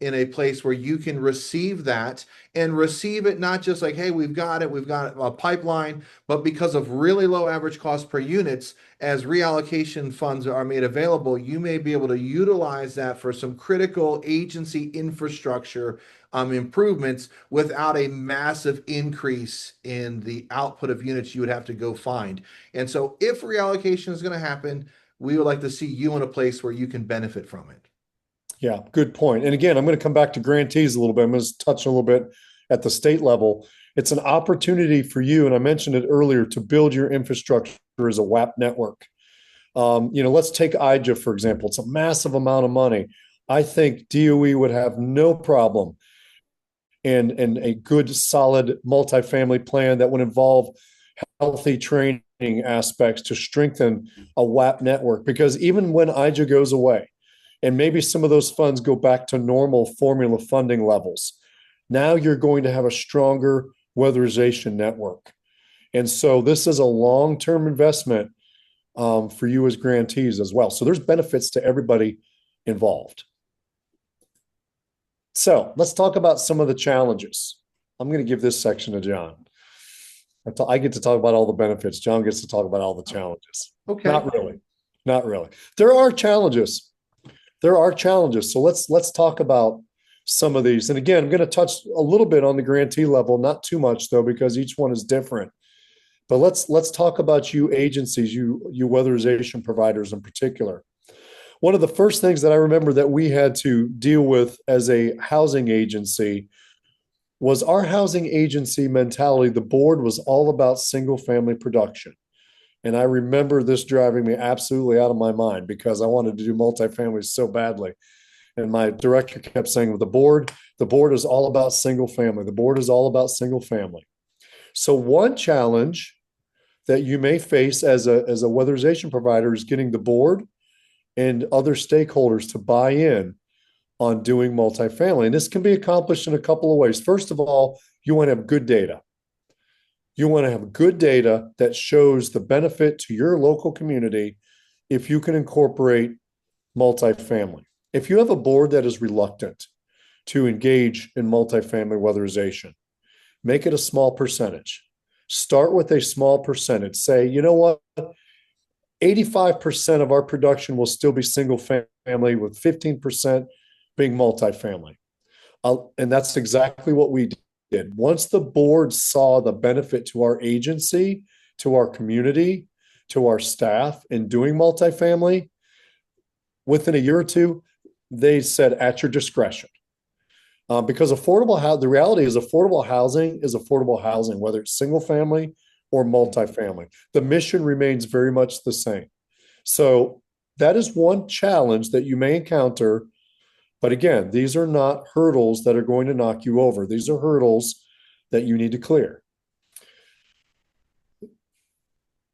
in a place where you can receive that and receive it not just like, hey, we've got a pipeline, but because of really low average cost per units, as reallocation funds are made available, you may be able to utilize that for some critical agency infrastructure improvements without a massive increase in the output of units you would have to go find. And so if reallocation is going to happen, we would like to see you in a place where you can benefit from it. Yeah, good point. And again, I'm going to come back to grantees a little bit. I'm going to touch a little bit at the state level. It's an opportunity for you, and I mentioned it earlier, to build your infrastructure as a WAP network. Let's take IJA, for example. It's a massive amount of money. I think DOE would have no problem in a good, solid multifamily plan that would involve healthy training aspects to strengthen a WAP network. Because even when IJA goes away, and maybe some of those funds go back to normal formula funding levels, now you're going to have a stronger weatherization network. And so this is a long-term investment for you as grantees as well. So there's benefits to everybody involved. So let's talk about some of the challenges. I'm going to give this section to John. I get to talk about all the benefits. John gets to talk about all the challenges. Okay. Not really. Not really. There are challenges. there are challenges. So let's talk about some of these. And again, I'm going to touch a little bit on the grantee level, not too much though, because each one is different. But let's talk about you agencies, you weatherization providers in particular. One of the first things that I remember that we had to deal with as a housing agency was our housing agency mentality. The board was all about single family production. And I remember this driving me absolutely out of my mind because I wanted to do multifamily so badly. And my director kept saying, the board is all about single family. The board is all about single family. So one challenge that you may face as a weatherization provider is getting the board and other stakeholders to buy in on doing multifamily. And this can be accomplished in a couple of ways. First of all, you want to have good data. You want to have good data that shows the benefit to your local community if you can incorporate multifamily. If you have a board that is reluctant to engage in multifamily weatherization, make it a small percentage. Start with a small percentage. Say, you know what? 85% of our production will still be single family with 15% being multifamily. And that's exactly what we did. Once the board saw the benefit to our agency, to our community, to our staff in doing multifamily, within a year or two, they said at your discretion. Because the reality is affordable housing, whether it's single family or multifamily. The mission remains very much the same. So that is one challenge that you may encounter. But again, these are not hurdles that are going to knock you over. These are hurdles that you need to clear.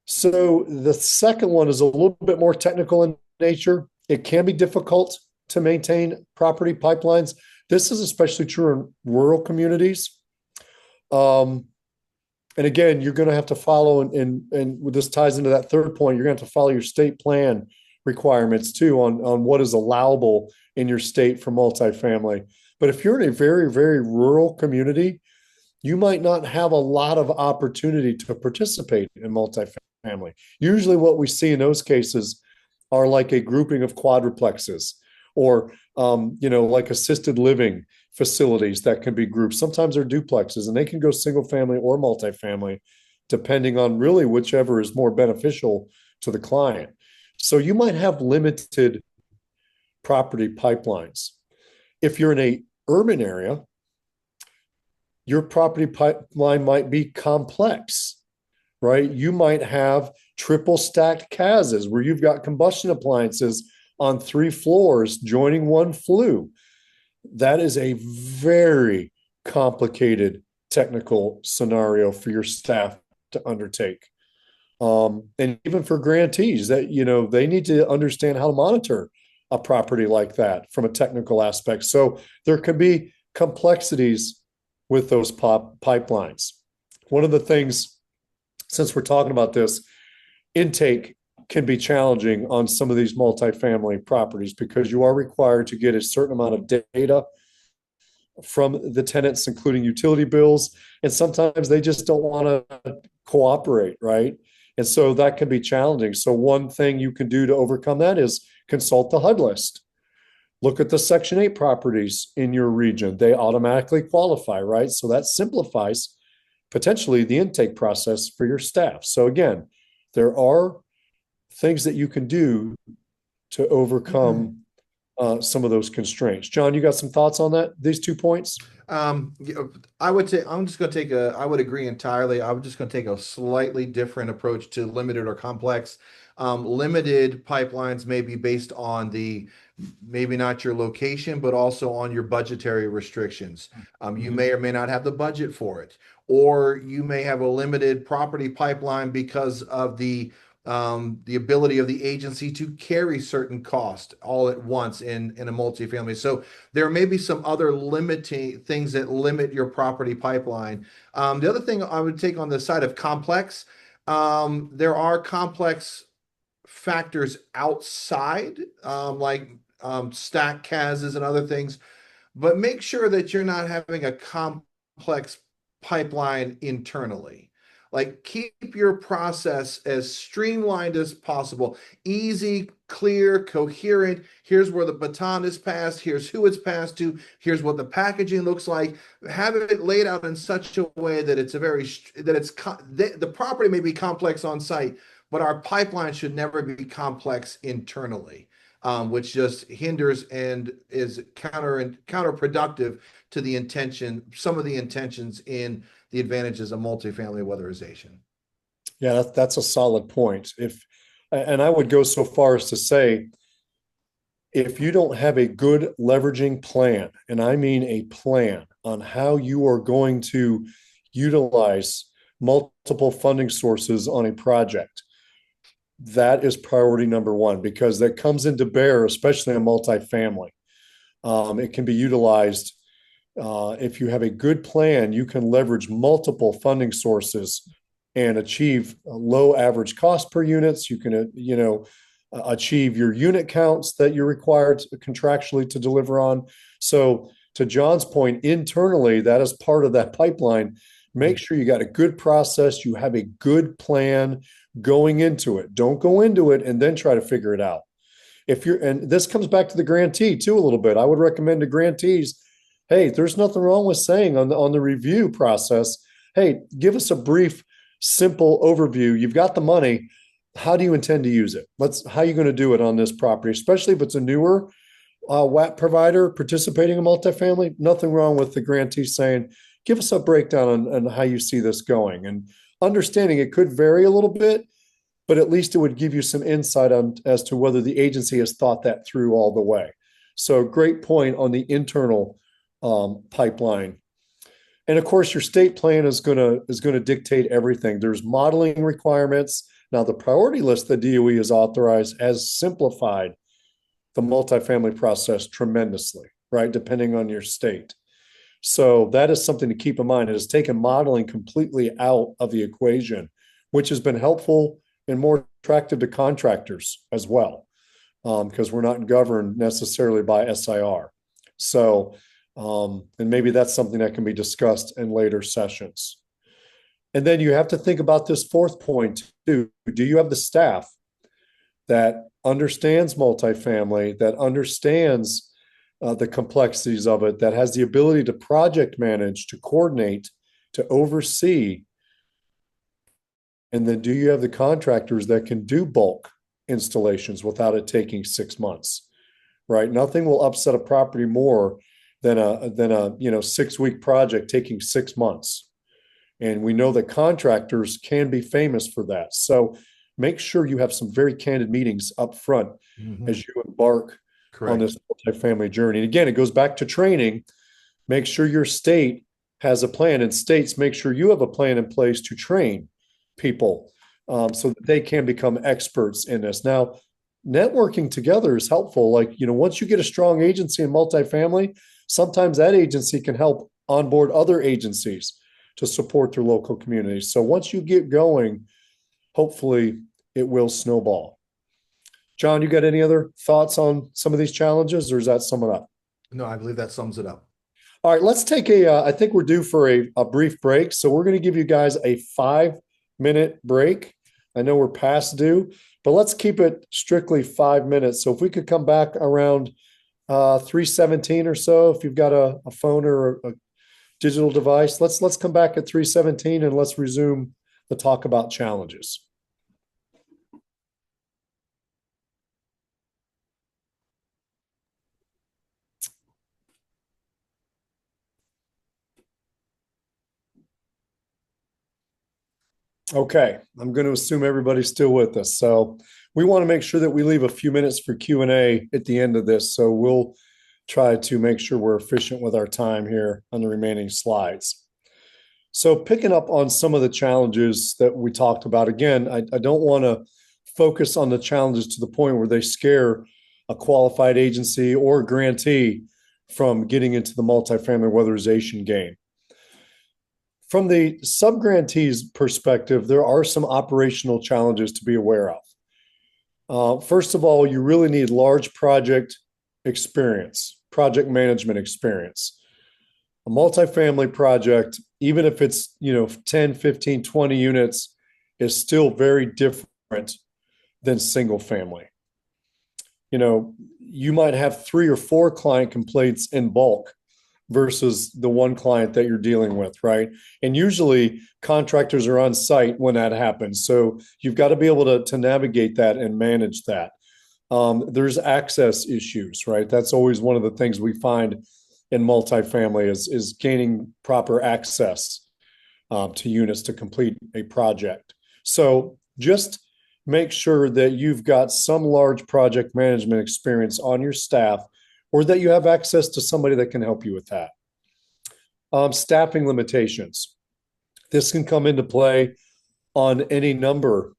So the second one is a little bit more technical in nature. It can be difficult to maintain property pipelines. This is especially true in rural communities. And again, you're going to have to follow, and this ties into that third point, you're going to have to follow your state plan requirements too on what is allowable in your state for multifamily. But if you're in a very, very rural community, you might not have a lot of opportunity to participate in multifamily. Usually what we see in those cases are like a grouping of quadruplexes or like assisted living facilities that can be grouped. Sometimes they're duplexes and they can go single family or multifamily, depending on really whichever is more beneficial to the client. So you might have limited property pipelines. If you're in an urban area, your property pipeline might be complex, right? You might have triple stacked cases where you've got combustion appliances on 3 floors joining one flue. That is a very complicated technical scenario for your staff to undertake. And even for grantees that, they need to understand how to monitor a property like that from a technical aspect. So there can be complexities with those pipelines. One of the things, since we're talking about this, intake can be challenging on some of these multifamily properties because you are required to get a certain amount of data from the tenants, including utility bills. And sometimes they just don't want to cooperate, right? And so that can be challenging. So one thing you can do to overcome that is consult the HUD list. Look at the Section 8 properties in your region. They automatically qualify, right? So that simplifies potentially the intake process for your staff. So again, there are things that you can do to overcome some of those constraints. John, you got some thoughts on these 2 points? I would say I would agree entirely. I'm just going to take a slightly different approach to limited or complex. Limited pipelines may be based on maybe not your location, but also on your budgetary restrictions. You may or may not have the budget for it, or you may have a limited property pipeline because of the ability of the agency to carry certain costs all at once in a multifamily. So there may be some other limiting things that limit your property pipeline. The other thing I would take on the side of complex, there are complex factors outside, like stack cases and other things, but make sure that you're not having a complex pipeline internally. Like keep your process as streamlined as possible, easy, clear, coherent. Here's where the baton is passed. Here's who it's passed to. Here's what the packaging looks like. Have it laid out in such a way that it's a very that it's the property may be complex on site, but our pipeline should never be complex internally, which just hinders and is counterproductive to the intention, some of the intentions in the advantages of multifamily weatherization. Yeah, that's a solid point. And I would go so far as to say, if you don't have a good leveraging plan, and I mean a plan on how you are going to utilize multiple funding sources on a project, that is priority number one, because that comes into bear, especially in multifamily. It can be utilized. If you have a good plan, you can leverage multiple funding sources and achieve low average cost per units. You can, achieve your unit counts that you're required contractually to deliver on. So, to John's point, internally, that is part of that pipeline. Make sure you got a good process, you have a good plan going into it. Don't go into it and then try to figure it out. And this comes back to the grantee too a little bit. I would recommend to grantees, hey, there's nothing wrong with saying on the review process, hey, give us a brief, simple overview. You've got the money. How do you intend to use it? How are you going to do it on this property, especially if it's a newer WAP provider participating in multifamily? Nothing wrong with the grantee saying, give us a breakdown on how you see this going, and understanding it could vary a little bit, but at least it would give you some insight on as to whether the agency has thought that through all the way. So great point on the internal pipeline. And of course, your state plan is going to dictate everything. There's modeling requirements. Now, the priority list that DOE has authorized has simplified the multifamily process tremendously, right? Depending on your state. So that is something to keep in mind. It has taken modeling completely out of the equation, which has been helpful and more attractive to contractors as well, because we're not governed necessarily by SIR. So, and maybe that's something that can be discussed in later sessions. And then you have to think about this fourth point too. Do you have the staff that understands multifamily, that understands the complexities of it, that has the ability to project manage, to coordinate, to oversee? And then do you have the contractors that can do bulk installations without it taking 6 months, right? Nothing will upset a property more than a 6-week project taking 6 months. And we know that contractors can be famous for that. So make sure you have some very candid meetings up front as you embark on this multifamily journey. And again, it goes back to training. Make sure your state has a plan, and states make sure you have a plan in place to train people so that they can become experts in this. Now, networking together is helpful. Like, once you get a strong agency in multifamily, sometimes that agency can help onboard other agencies to support their local communities. So once you get going, hopefully it will snowball. John, you got any other thoughts on some of these challenges, or does that sum it up? No, I believe that sums it up. All right, let's take I think we're due for a brief break. So we're going to give you guys a 5-minute break. I know we're past due, but let's keep it strictly 5 minutes. So if we could come back around 3:17 or so, if you've got a phone or a digital device, let's come back at 3:17 and let's resume the talk about challenges. Okay, I'm going to assume everybody's still with us. So we want to make sure that we leave a few minutes for Q&A at the end of this. So we'll try to make sure we're efficient with our time here on the remaining slides. So picking up on some of the challenges that we talked about, again, I don't want to focus on the challenges to the point where they scare a qualified agency or a grantee from getting into the multifamily weatherization game. From the subgrantee's perspective, there are some operational challenges to be aware of. First of all, you really need large project experience, project management experience. A multifamily project even if it's, 10, 15, 20 units, is still very different than single family. You might have 3 or 4 client complaints in bulk versus the one client that you're dealing with, right? And usually contractors are on site when that happens. So you've got to be able to navigate that and manage that. There's access issues, right? That's always one of the things we find in multifamily is gaining proper access to units to complete a project. So just make sure that you've got some large project management experience on your staff, or that you have access to somebody that can help you with that. Staffing limitations. This can come into play on any number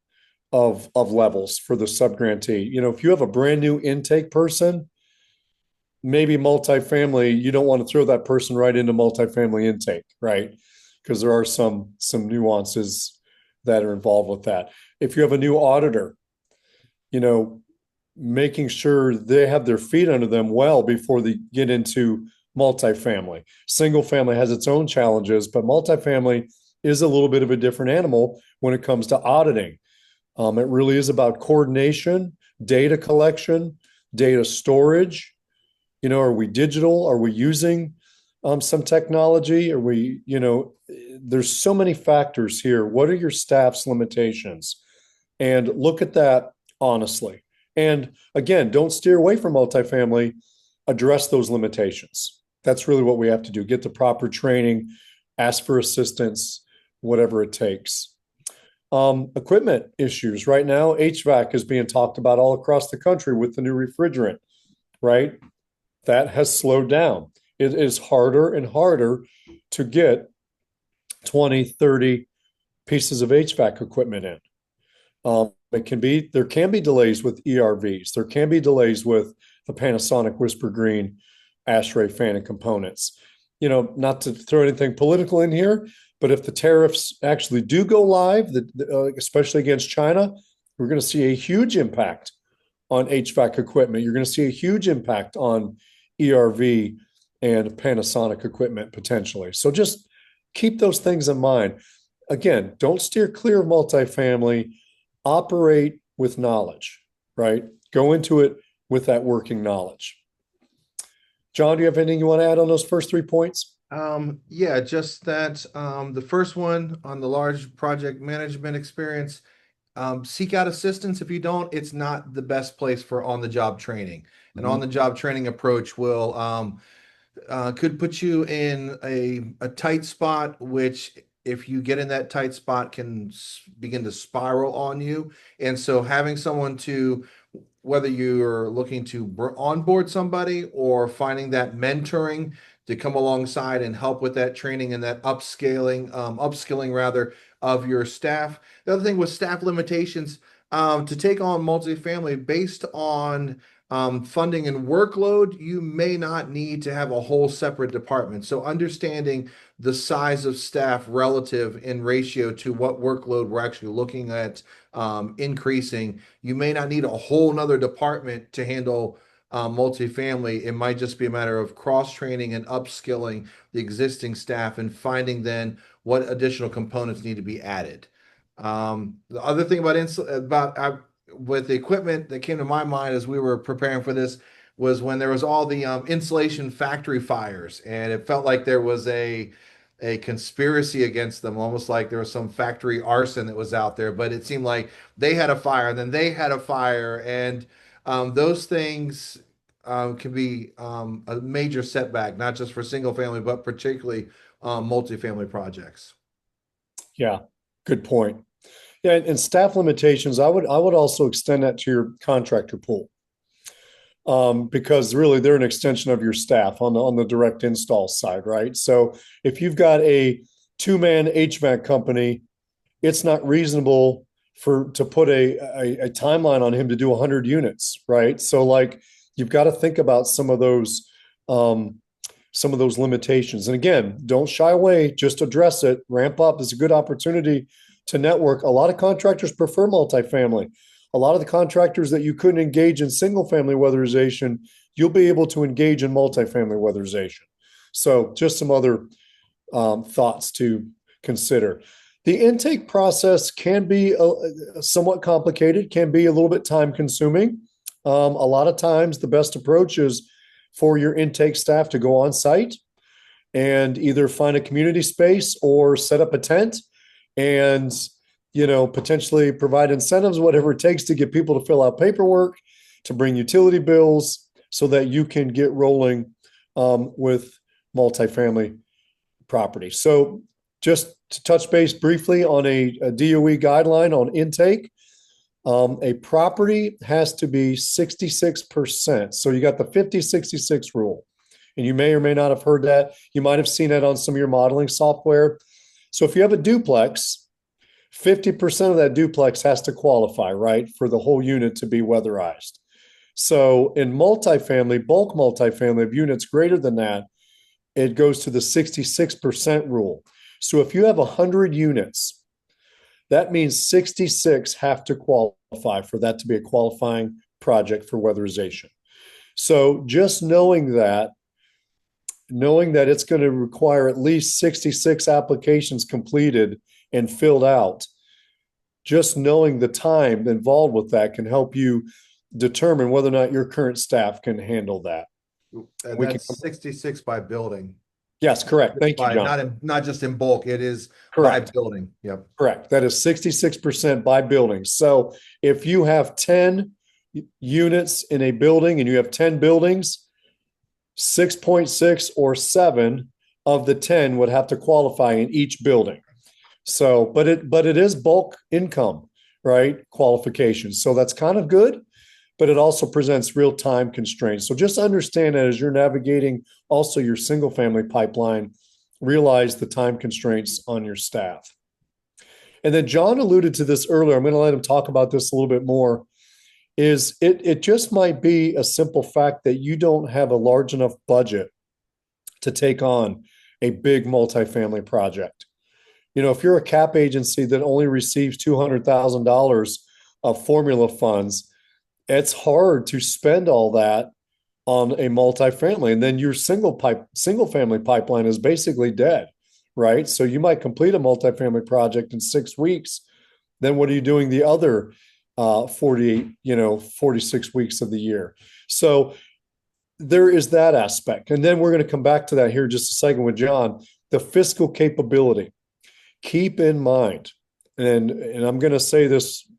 of levels for the subgrantee. If you have a brand new intake person, maybe multifamily, you don't want to throw that person right into multifamily intake, right? Because there are some nuances that are involved with that. If you have a new auditor, making sure they have their feet under them well before they get into multifamily. Single family has its own challenges, but multifamily is a little bit of a different animal when it comes to auditing. It really is about coordination, data collection, data storage. Are we digital? Are we using some technology? Are we, there's so many factors here. What are your staff's limitations? And look at that honestly. And again, don't steer away from multifamily. Address those limitations. That's really what we have to do. Get the proper training, ask for assistance, whatever it takes. Equipment issues. Right now, HVAC is being talked about all across the country with the new refrigerant, right? That has slowed down. It is harder and harder to get 20, 30 pieces of HVAC equipment in. There can be delays with ERVs. There can be delays with the Panasonic Whisper Green ASHRAE fan and components. Not to throw anything political in here, but if the tariffs actually do go live, especially against China, we're going to see a huge impact on HVAC equipment. You're going to see a huge impact on ERV and Panasonic equipment potentially. So just keep those things in mind. Again, don't steer clear of multifamily. Operate with knowledge, right? Go into it with that working knowledge. John, do you have anything you want to add on those first 3 points? Yeah, just that the first one on the large project management experience, seek out assistance. If you don't, it's not the best place for on-the-job training. An on-the-job training approach could put you in a tight spot, which if you get in that tight spot can begin to spiral on you. And so having someone whether you're looking to onboard somebody or finding that mentoring to come alongside and help with that training and that upskilling rather of your staff. The other thing with staff limitations, to take on multifamily based on funding and workload, you may not need to have a whole separate department. So understanding the size of staff relative in ratio to what workload we're actually looking at increasing, you may not need a whole nother department to handle multifamily. It might just be a matter of cross-training and upskilling the existing staff and finding then what additional components need to be added. The other thing with the equipment that came to my mind as we were preparing for this was when there was all the insulation factory fires, and it felt like there was a conspiracy against them, almost like there was some factory arson that was out there. But it seemed like they had a fire, and then they had a fire, and those things can be a major setback, not just for single family, but particularly multifamily projects. Yeah, good point. Yeah, and staff limitations, I would also extend that to your contractor pool, because really they're an extension of your staff on the direct install side, right? So if you've got a 2-man HVAC company, it's not reasonable to put a timeline on him to do 100 units, right? So you've got to think about some of those limitations. And again, don't shy away, just address it, ramp up. It's a good opportunity to network. A lot of contractors prefer multifamily. A lot of the contractors that you couldn't engage in single family weatherization, you'll be able to engage in multifamily weatherization. So just some other thoughts to consider. The intake process can be somewhat complicated, can be a little bit time consuming. A lot of times, the best approach is for your intake staff to go on site and either find a community space or set up a tent and potentially provide incentives, whatever it takes to get people to fill out paperwork, to bring utility bills so that you can get rolling with multifamily property. So just to touch base briefly on a DOE guideline on intake, a property has to be 66%. So you got the 50-66 rule. And you may or may not have heard that. You might have seen it on some of your modeling software. So if you have a duplex, 50% of that duplex has to qualify, right, for the whole unit to be weatherized. So in multifamily, bulk multifamily of units greater than that, it goes to the 66% rule. So if you have 100 units, that means 66 have to qualify for that to be a qualifying project for weatherization. So just knowing that it's going to require at least 66 applications completed and filled out, just knowing the time involved with that can help you determine whether or not your current staff can handle that. And that's 66 by building. Yes, correct. Thank you, John. Not just in bulk, it is correct. By building. Yep. Correct. That is 66% by building. So if you have 10 units in a building and you have 10 buildings, 6.6 or 7 of the 10 would have to qualify in each building. So, but it is bulk income, right? Qualifications. So that's kind of good, but it also presents real time constraints. So just understand that as you're navigating also your single family pipeline, realize the time constraints on your staff. And then John alluded to this earlier. I'm going to let him talk about this a little bit more. Is it just might be a simple fact that you don't have a large enough budget to take on a big multifamily project. If you're a cap agency that only receives $200,000 of formula funds, it's hard to spend all that on a multifamily. And then your single family pipeline is basically dead, right? So you might complete a multifamily project in 6 weeks. Then what are you doing the other 46 weeks of the year? So there is that aspect. And then we're going to come back to that here in just a second with John, the fiscal capability. Keep in mind, and I'm going to say this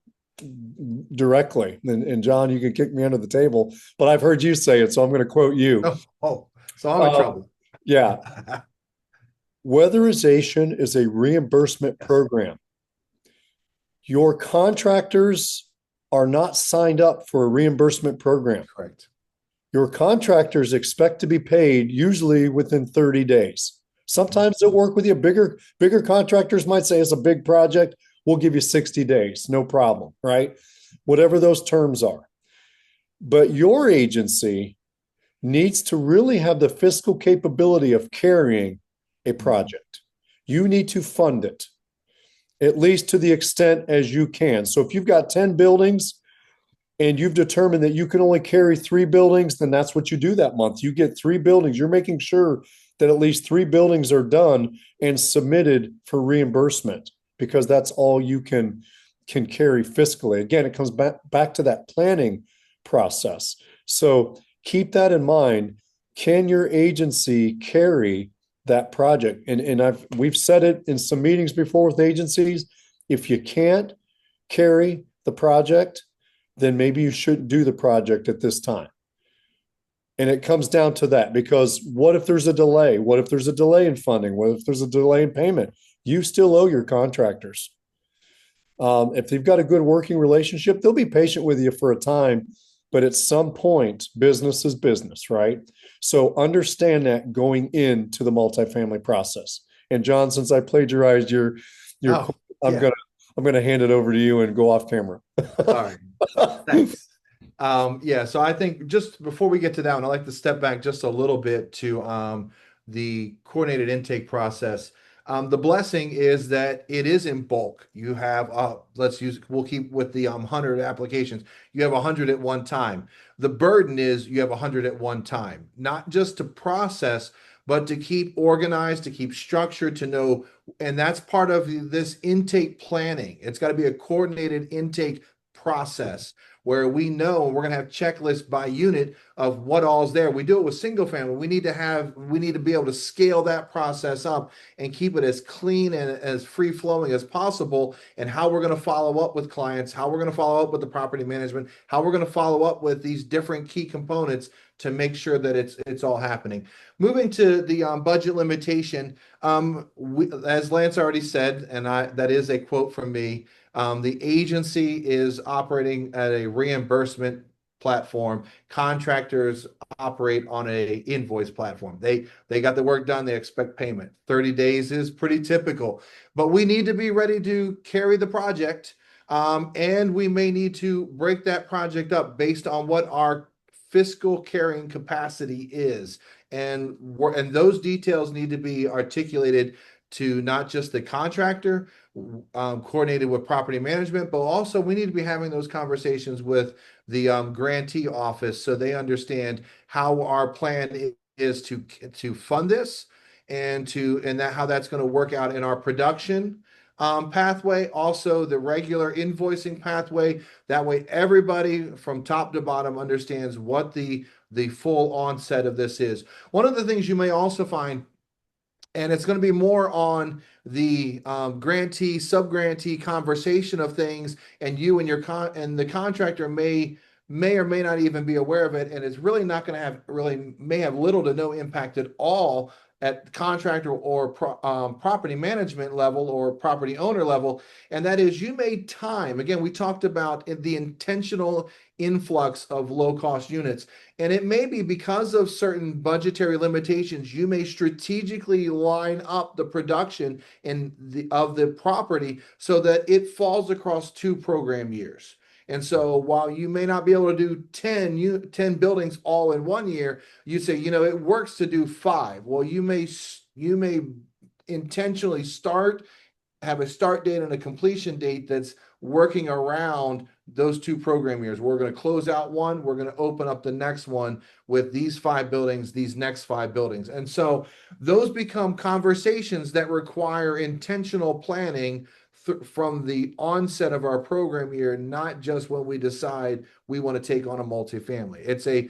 directly, and John, you can kick me under the table, but I've heard you say it, so I'm going to quote you. So I'm in trouble. Yeah. Weatherization is a reimbursement program. Your contractors are not signed up for a reimbursement program. Correct. Your contractors expect to be paid usually within 30 days. Sometimes they'll work with you. Bigger contractors might say it's a big project. We'll give you 60 days, no problem, right? Whatever those terms are. But your agency needs to really have the fiscal capability of carrying a project. You need to fund it, at least to the extent as you can. So if you've got 10 buildings and you've determined that you can only carry 3 buildings, then that's what you do that month. You get 3 buildings. You're making sure that at least 3 buildings are done and submitted for reimbursement, because that's all you can carry fiscally. Again, it comes back to that planning process. So keep that in mind. Can your agency carry that project? And we've said it in some meetings before with agencies. If you can't carry the project, then maybe you shouldn't do the project at this time. And it comes down to that, because what if there's a delay? What if there's a delay in funding? What if there's a delay in payment? You still owe your contractors. If they've got a good working relationship, they'll be patient with you for a time, but at some point, business is business, right? So understand that going into the multifamily process. And John, since I plagiarized your I'm gonna hand it over to you and go off camera. All right. Thanks. So I think just before we get to that one, I'd like to step back just a little bit to the coordinated intake process. The blessing is that it is in bulk. You have, we'll keep with the 100 applications. You have 100 at one time. The burden is you have 100 at one time, not just to process, but to keep organized, to keep structured, to know, and that's part of this intake planning. It's got to be a coordinated intake process where we know we're going to have checklists by unit of what all's there. We do it with single family. We need to be able to scale that process up and keep it as clean and as free flowing as possible, and how we're going to follow up with clients, how we're going to follow up with the property management, how we're going to follow up with these different key components to make sure that it's all happening. Moving to the budget limitation, as Lance already said, and that is a quote from me. The agency is operating at a reimbursement platform. Contractors operate on a invoice platform. They got the work done, they expect payment. 30 days is pretty typical, but we need to be ready to carry the project. And we may need to break that project up based on what our fiscal carrying capacity is. And those details need to be articulated to not just the contractor, coordinated with property management, but also we need to be having those conversations with the grantee office so they understand how our plan is to fund this, and how that's going to work out in our production pathway, also the regular invoicing pathway. That way, everybody from top to bottom understands what the full onset of this is. One of the things you may also find, and it's going to be more on the grantee sub-grantee conversation of things, and you and and the contractor may or may not even be aware of it, and it's really not going to may have little to no impact at all at contractor or property management level or property owner level. And that is, you made time. Again, we talked about the intentional influx of low cost units, and it may be because of certain budgetary limitations. You may strategically line up the production of the property so that it falls across 2 program years. And so while you may not be able to do 10 buildings all in 1 year, you say, it works to do 5. Well, you may intentionally have a start date and a completion date that's working around those 2 program years. We're going to close out one, we're going to open up the next one with these 5 buildings, these next 5 buildings. And so those become conversations that require intentional planning from the onset of our program year, not just when we decide we want to take on a multifamily. It's a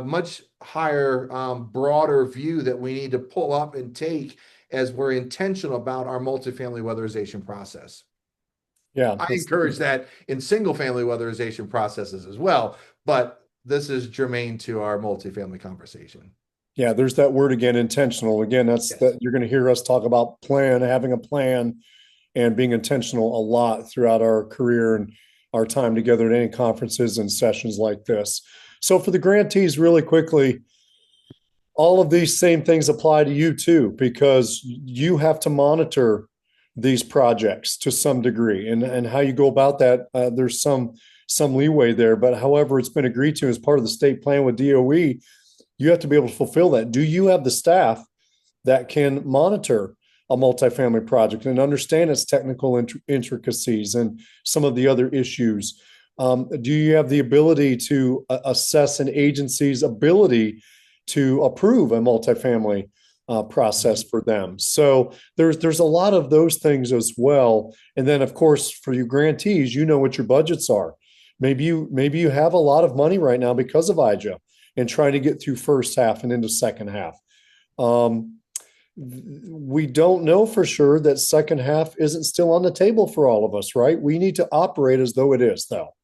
much higher, broader view that we need to pull up and take as we're intentional about our multifamily weatherization process. Yeah, I encourage that in single family weatherization processes as well, but this is germane to our multifamily conversation. Yeah, there's that word again, intentional. Again, Yes. that you're going to hear us talk about having a plan, and being intentional a lot throughout our career and our time together at any conferences and sessions like this. So for the grantees, really quickly, all of these same things apply to you too, because you have to monitor these projects to some degree, and how you go about that. There's some leeway there, but however it's been agreed to as part of the state plan with DOE, you have to be able to fulfill that. Do you have the staff that can monitor a multifamily project and understand its technical intricacies and some of the other issues? Do you have the ability to assess an agency's ability to approve a multifamily process for them? So there's a lot of those things as well. And then, of course, for you grantees, you know what your budgets are. Maybe you have a lot of money right now because of IJA and trying to get through first half and into second half. We don't know for sure that second half isn't still on the table for all of us, right? We need to operate as though it is, though.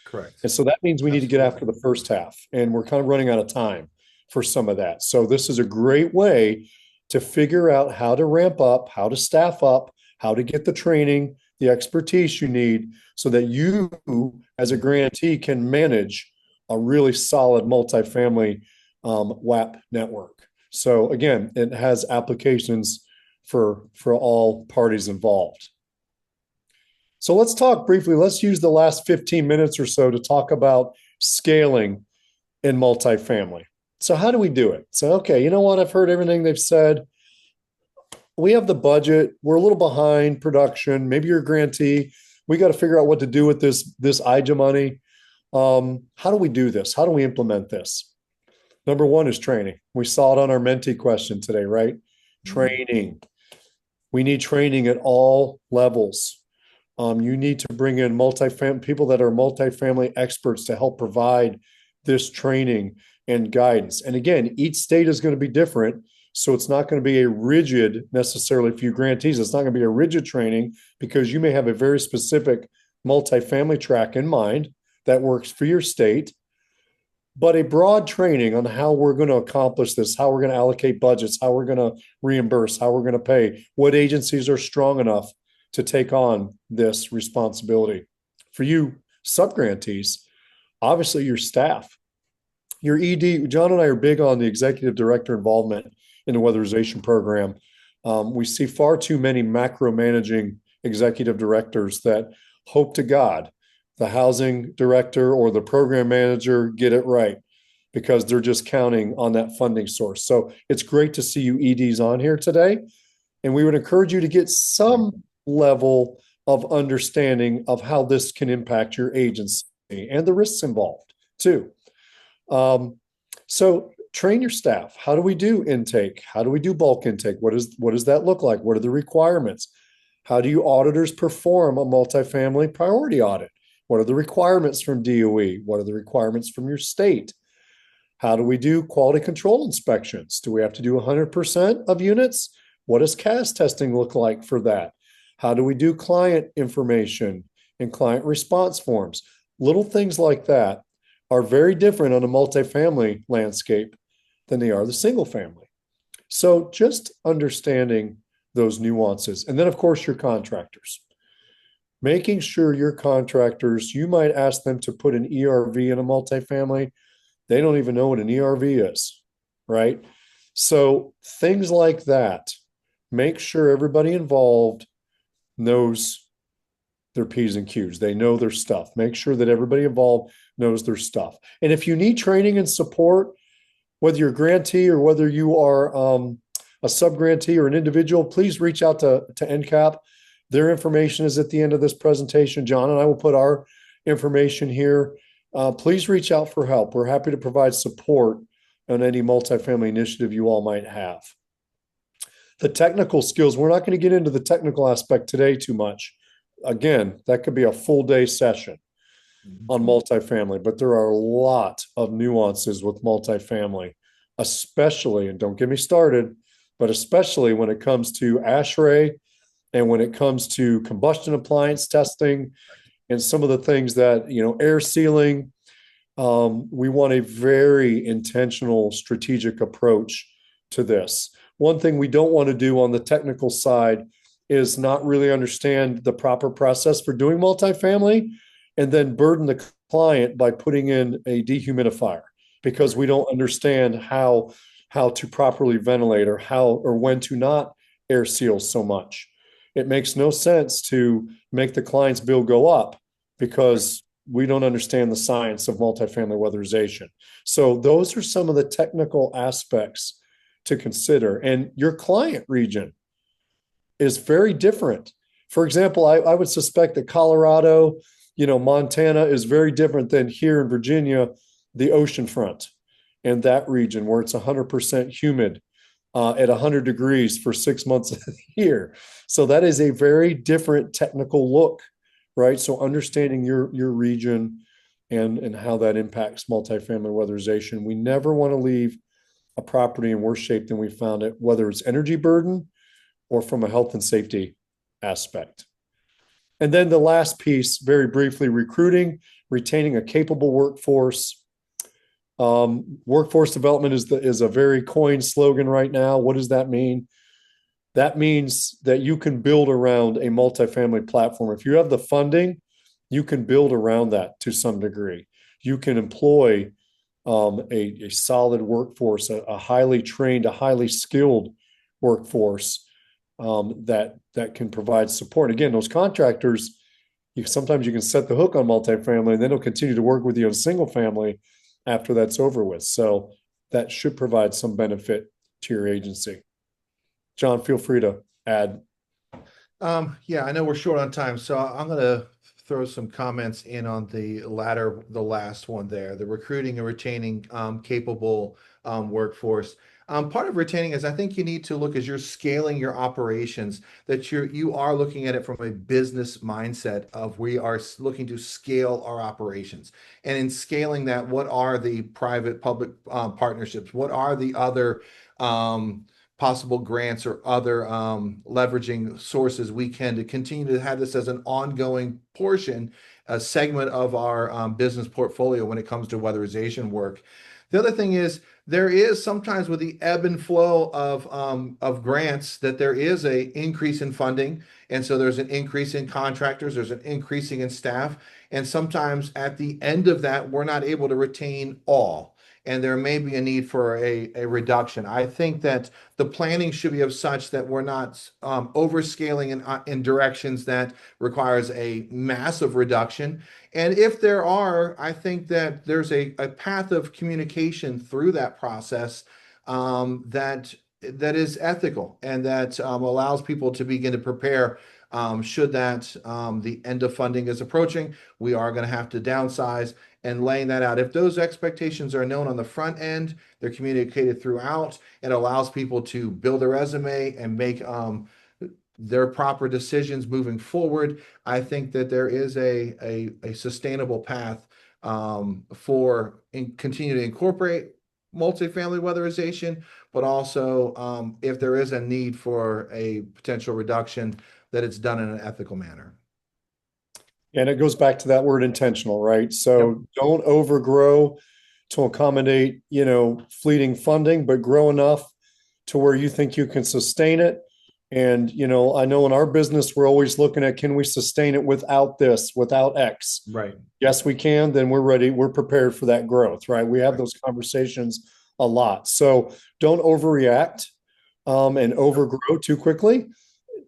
Correct. And so that means we need to get after the first half, and we're kind of running out of time for some of that. So this is a great way to figure out how to ramp up, how to staff up, how to get the training, the expertise you need so that you as a grantee can manage a really solid multifamily WAP network. So again, it has applications for all parties involved. So let's talk briefly. Let's use the last 15 minutes or so to talk about scaling in multifamily. So how do we do it? So, okay, you know what? I've heard everything they've said. We have the budget. We're a little behind production. Maybe you're a grantee. We got to figure out what to do with this IJA money. How do we do this? How do we implement this? Number one is training. We saw it on our mentee question today, right? Mhm. Training. We need training at all levels. You need to bring in people that are multifamily experts to help provide this training and guidance. And again, each state is going to be different. So it's not going to be a rigid, necessarily, for you grantees, it's not going to be a rigid training because you may have a very specific multifamily track in mind that works for your state, but a broad training on how we're going to accomplish this, how we're going to allocate budgets, how we're going to reimburse, how we're going to pay, what agencies are strong enough to take on this responsibility. For you subgrantees, obviously your staff, your ED. John and I are big on the executive director involvement in the weatherization program. We see far too many macro managing executive directors that hope to God the housing director or the program manager get it right because they're just counting on that funding source. So it's great to see you EDs on here today. And we would encourage you to get some level of understanding of how this can impact your agency and the risks involved too. So train your staff. How do we do intake? How do we do bulk intake? What does that look like? What are the requirements? How do you auditors perform a multifamily priority audit? What are the requirements from DOE? What are the requirements from your state? How do we do quality control inspections? Do we have to do 100% of units? What does CAS testing look like for that? How do we do client information and client response forms? Little things like that are very different on a multifamily landscape than they are the single family. So just understanding those nuances. And then, of course, your contractors. Making sure your contractors, you might ask them to put an ERV in a multifamily. They don't even know what an ERV is, right? So things like that, make sure everybody involved knows their P's and Q's. They know their stuff. Make sure that everybody involved knows their stuff. And if you need training and support, whether you're a grantee or whether you are a sub-grantee or an individual, please reach out to NCAP. Their information is at the end of this presentation. John and I will put our information here. Please reach out for help. We're happy to provide support on any multifamily initiative you all might have. The technical skills, we're not going to get into the technical aspect today too much. Again, that could be a full day session on multifamily, but there are a lot of nuances with multifamily, especially, and don't get me started, but especially when it comes to ASHRAE and when it comes to combustion appliance testing and some of the things that, air sealing. We want a very intentional strategic approach to this. One thing we don't want to do on the technical side is not really understand the proper process for doing multifamily and then burden the client by putting in a dehumidifier because we don't understand how to properly ventilate or when to not air seal so much. It makes no sense to make the client's bill go up because we don't understand the science of multifamily weatherization. So those are some of the technical aspects to consider. And your client region is very different. For example, I would suspect that Colorado, Montana is very different than here in Virginia, the ocean front and that region where it's 100% humid at 100 degrees for 6 months of the year. So that is a very different technical look, right? So understanding your region and how that impacts multifamily weatherization. We never want to leave a property in worse shape than we found it, whether it's energy burden or from a health and safety aspect. And then the last piece, very briefly, recruiting, retaining a capable workforce. Workforce development is a very coined slogan right now. What does that mean? That means that you can build around a multifamily platform. If you have the funding, you can build around that to some degree. You can employ a solid workforce, a highly trained, a highly skilled workforce that can provide support. Again, those contractors, sometimes you can set the hook on multifamily, and then they'll continue to work with you on single family after that's over with. So that should provide some benefit to your agency. John, feel free to add. Yeah, I know we're short on time, so I'm going to throw some comments in on the last one there, the recruiting and retaining capable workforce. Part of retaining is I think you need to look as you're scaling your operations that you are looking at it from a business mindset of we are looking to scale our operations. And in scaling that, what are the private public partnerships? What are the other possible grants or other leveraging sources we can to continue to have this as an ongoing portion, a segment of our business portfolio when it comes to weatherization work. The other thing is there is sometimes with the ebb and flow of grants that there is a increase in funding, and so there's an increase in contractors, there's an increasing in staff, and sometimes at the end of that we're not able to retain all, and there may be a need for a reduction. I think that the planning should be of such that we're not overscaling in directions that requires a massive reduction. And if there are, I think that there's a path of communication through that process that is ethical and that allows people to begin to prepare should that the end of funding is approaching. We are going to have to downsize and laying that out. If those expectations are known on the front end, they're communicated throughout, it allows people to build a resume and make their proper decisions moving forward. I think that there is a sustainable path for continue to incorporate multifamily weatherization, but also if there is a need for a potential reduction, that it's done in an ethical manner. And it goes back to that word intentional, right? So Yep. don't overgrow to accommodate, fleeting funding, but grow enough to where you think you can sustain it. And, I know in our business, we're always looking at, can we sustain it without this, without X? Right. Yes, we can. Then we're ready. We're prepared for that growth, right? We have Right. those conversations a lot. So don't overreact and overgrow too quickly.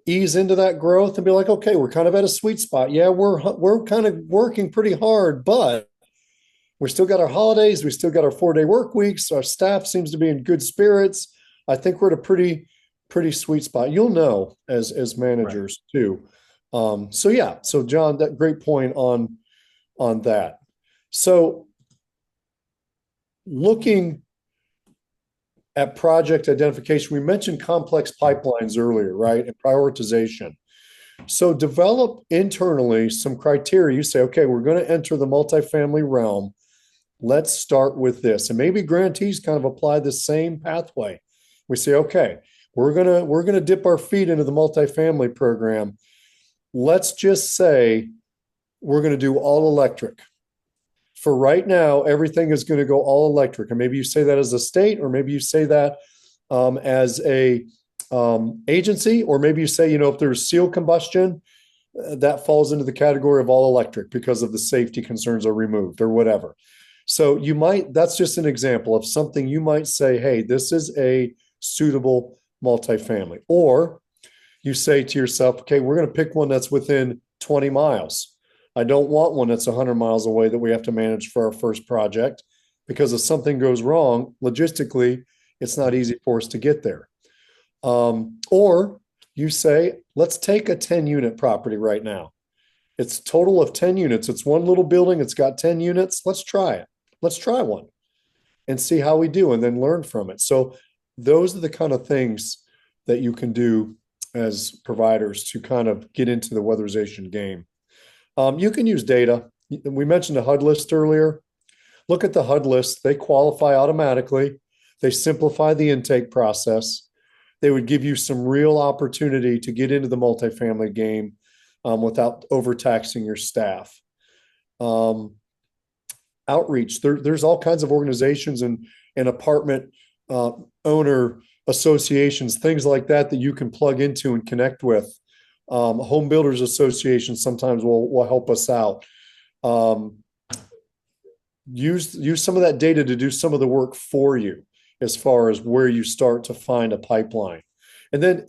Ease into that growth and be like, okay, we're kind of at a sweet spot. Yeah, we're kind of working pretty hard, but we still got our holidays. We still got our 4-day work weeks. Our staff seems to be in good spirits. I think we're at a pretty sweet spot. You'll know as managers too. So yeah. So John, that great point on that. So looking at project identification, we mentioned complex pipelines earlier, right? And prioritization. So develop internally some criteria. You say, okay, we're going to enter the multifamily realm. Let's start with this. And maybe grantees kind of apply the same pathway. We say, okay, we're gonna dip our feet into the multifamily program. Let's just say we're going to do all electric. For right now, everything is going to go all electric. And maybe you say that as a state, or maybe you say that as a agency, or maybe you say, if there's seal combustion, that falls into the category of all electric because of the safety concerns are removed or whatever. So that's just an example of something you might say, hey, this is a suitable multifamily. Or you say to yourself, okay, we're going to pick one that's within 20 miles. I don't want one that's 100 miles away that we have to manage for our first project, because if something goes wrong, logistically, it's not easy for us to get there. Or you say, let's take a 10-unit property right now. It's a total of 10 units. It's one little building. It's got 10 units. Let's try it. Let's try one and see how we do and then learn from it. So those are the kind of things that you can do as providers to kind of get into the weatherization game. You can use data. We mentioned a HUD list earlier. Look at the HUD list. They qualify automatically. They simplify the intake process. They would give you some real opportunity to get into the multifamily game without overtaxing your staff. Outreach. There's all kinds of organizations and apartment owner associations, things like that you can plug into and connect with. Home Builders Association sometimes will help us out. Use some of that data to do some of the work for you as far as where you start to find a pipeline. And then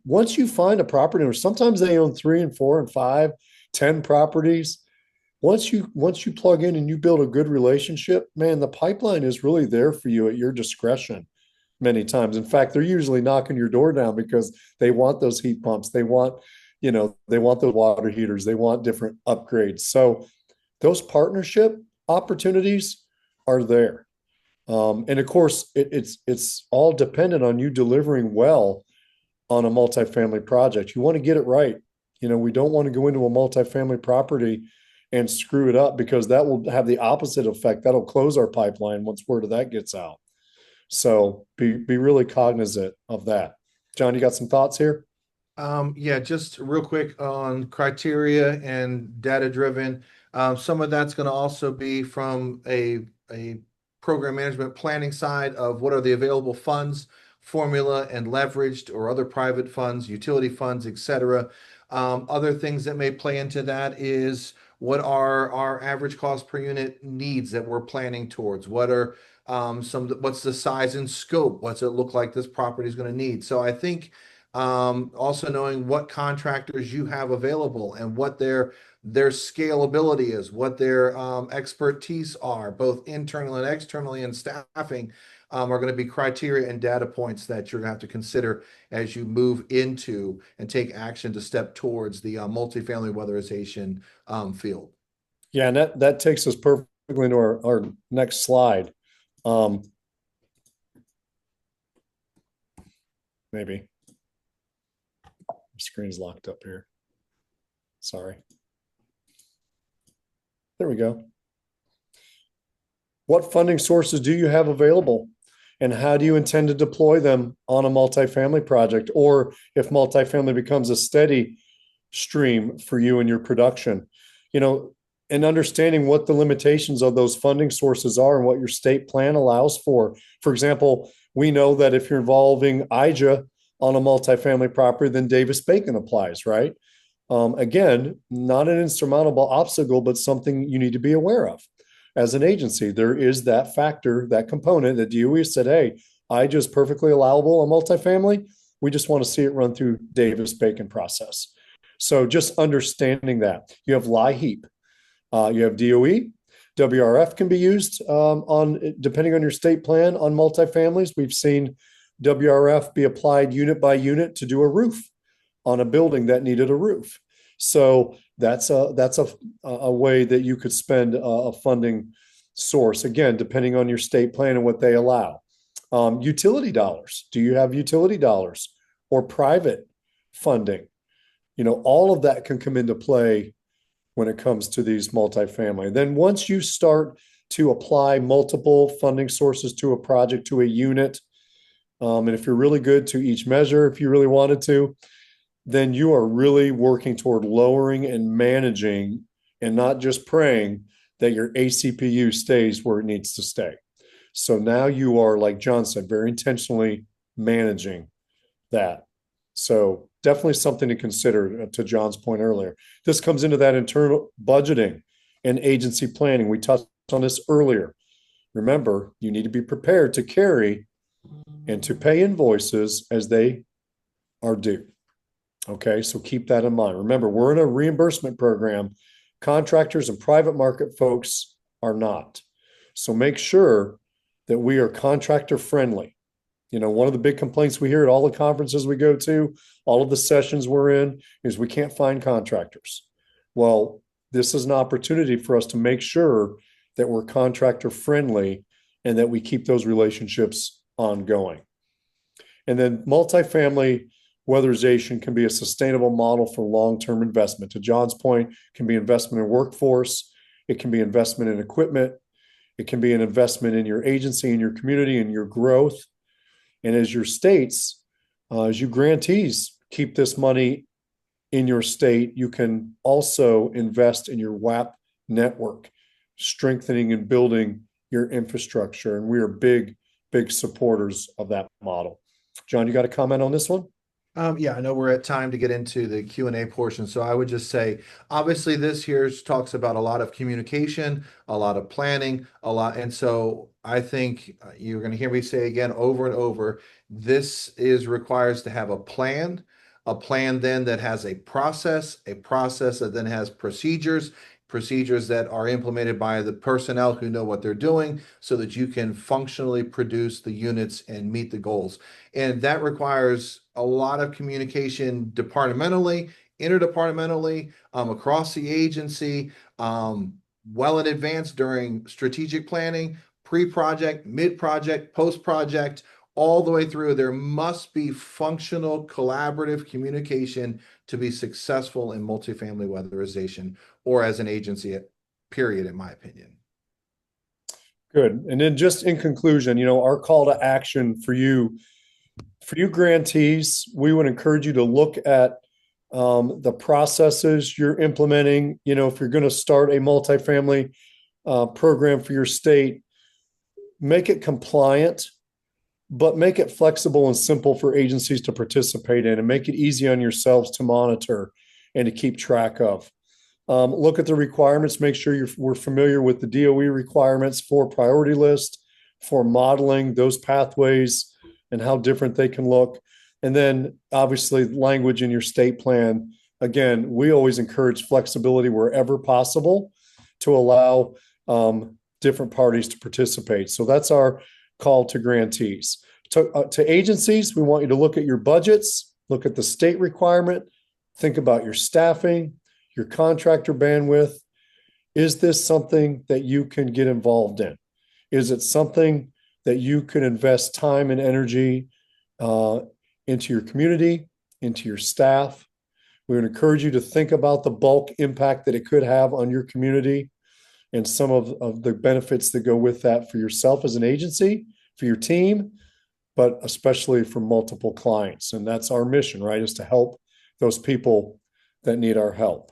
once you find a property owner, sometimes they own 3 and 4 and 5, 10 properties. Once you plug in and you build a good relationship, man, the pipeline is really there for you at your discretion many times. In fact, they're usually knocking your door down because they want those heat pumps. They want They want those water heaters, they want different upgrades. So those partnership opportunities are there. And of course, it's all dependent on you delivering well on a multifamily project. You want to get it right. We don't want to go into a multifamily property and screw it up, because that will have the opposite effect. That'll close our pipeline once word of that gets out. So be really cognizant of that. John, you got some thoughts here? Yeah, just real quick on criteria and data driven. Some of that's going to also be from a program management planning side of what are the available funds, formula and leveraged or other private funds, utility funds, etc. Other things that may play into that is what are our average cost per unit needs that we're planning towards? What's the size and scope? What's it look like this property is going to need? So I think also knowing what contractors you have available and what their scalability is, what their expertise are, both internally and externally, and staffing are going to be criteria and data points that you're going to have to consider as you move into and take action to step towards the multifamily weatherization field. Yeah, and that takes us perfectly into our next slide. Maybe. Screen's locked up here. Sorry. There we go. What funding sources do you have available? And how do you intend to deploy them on a multifamily project? Or if multifamily becomes a steady stream for you in your production, and understanding what the limitations of those funding sources are and what your state plan allows for. For example, we know that if you're involving IJA on a multifamily property, then Davis-Bacon applies, right? Again, not an insurmountable obstacle, but something you need to be aware of as an agency. There is that factor, that component that DOE said, hey, IJA is perfectly allowable on multifamily. We just want to see it run through Davis-Bacon process. So just understanding that. You have LIHEAP, you have DOE, WRF can be used on depending on your state plan on multifamilies. We've seen WRF be applied unit by unit to do a roof on a building that needed a roof. So that's a way that you could spend a funding source, again, depending on your state plan and what they allow. Utility dollars. Do you have utility dollars or private funding? All of that can come into play when it comes to these multifamily. Then once you start to apply multiple funding sources to a project, to a unit, and if you're really good to each measure, if you really wanted to, then you are really working toward lowering and managing and not just praying that your ACPU stays where it needs to stay. So now you are, like John said, very intentionally managing that. So definitely something to consider, to John's point earlier. This comes into that internal budgeting and agency planning. We touched on this earlier. Remember, you need to be prepared to carry and to pay invoices as they are due. Okay, so keep that in mind. Remember, we're in a reimbursement program. Contractors and private market folks are not. So make sure that we are contractor friendly. One of the big complaints we hear at all the conferences we go to, all of the sessions we're in, is we can't find contractors. Well, this is an opportunity for us to make sure that we're contractor friendly and that we keep those relationships ongoing. And then multifamily weatherization can be a sustainable model for long-term investment. To John's point, it can be investment in workforce, it can be investment in equipment, it can be an investment in your agency, in your community, in your growth. And as your states, as you grantees keep this money in your state, you can also invest in your WAP network, strengthening and building your infrastructure. And we are big supporters of that model. John, you got a comment on this one? Yeah, I know we're at time to get into the Q&A portion, so I would just say, obviously, this here talks about a lot of communication, a lot of planning, and so I think you're going to hear me say again over and over, this requires to have a plan then that has a process that then has procedures that are implemented by the personnel who know what they're doing so that you can functionally produce the units and meet the goals. And that requires a lot of communication departmentally, interdepartmentally, across the agency, well in advance during strategic planning, pre-project, mid-project, post-project, all the way through. There must be functional, collaborative communication to be successful in multifamily weatherization or as an agency, period, in my opinion. Good. And then just in conclusion, our call to action for you grantees, we would encourage you to look at the processes you're implementing. If you're going to start a multifamily program for your state, make it compliant, but make it flexible and simple for agencies to participate in, and make it easy on yourselves to monitor and to keep track of. Look at the requirements, make sure we're familiar with the DOE requirements for priority list, for modeling those pathways and how different they can look. And then obviously language in your state plan. Again, we always encourage flexibility wherever possible to allow different parties to participate. So that's our call to grantees. To agencies, we want you to look at your budgets, look at the state requirement, think about your staffing, your contractor bandwidth. Is this something that you can get involved in? Is it something that you can invest time and energy into your community, into your staff? We would encourage you to think about the bulk impact that it could have on your community and some of the benefits that go with that for yourself as an agency, for your team, but especially for multiple clients. And that's our mission, right? Is to help those people that need our help.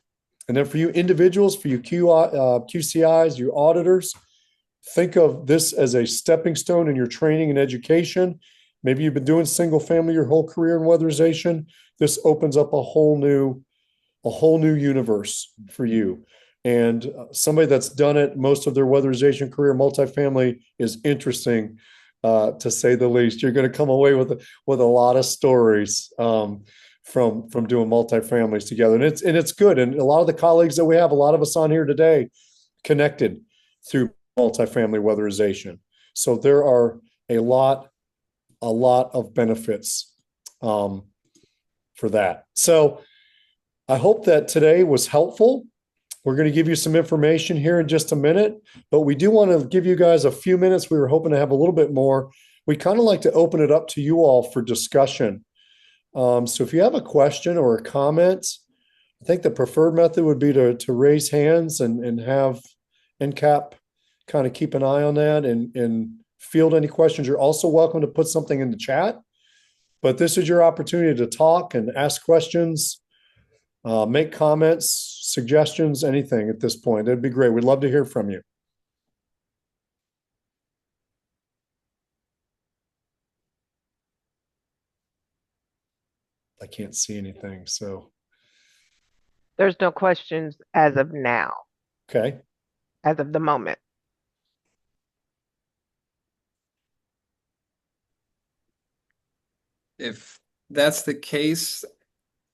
And then for you individuals, for you QCIs, you auditors, think of this as a stepping stone in your training and education. Maybe you've been doing single family your whole career in weatherization. This opens up a whole new universe for you. And somebody that's done it most of their weatherization career, multifamily, is interesting, to say the least. You're going to come away with a lot of stories from doing multifamilies together, and it's good. And a lot of the colleagues that we have, a lot of us on here today, connected through multifamily weatherization. So there are a lot of benefits for that. So I hope that today was helpful. We're going to give you some information here in just a minute, but we do want to give you guys a few minutes. We were hoping to have a little bit more. We kind of like to open it up to you all for discussion. So if you have a question or a comment, I think the preferred method would be to raise hands and have NCAP kind of keep an eye on that and field any questions. You're also welcome to put something in the chat, but this is your opportunity to talk and ask questions, make comments, suggestions, anything at this point. That'd be great. We'd love to hear from you. I can't see anything, so. There's no questions as of now, Okay. as of the moment. If that's the case,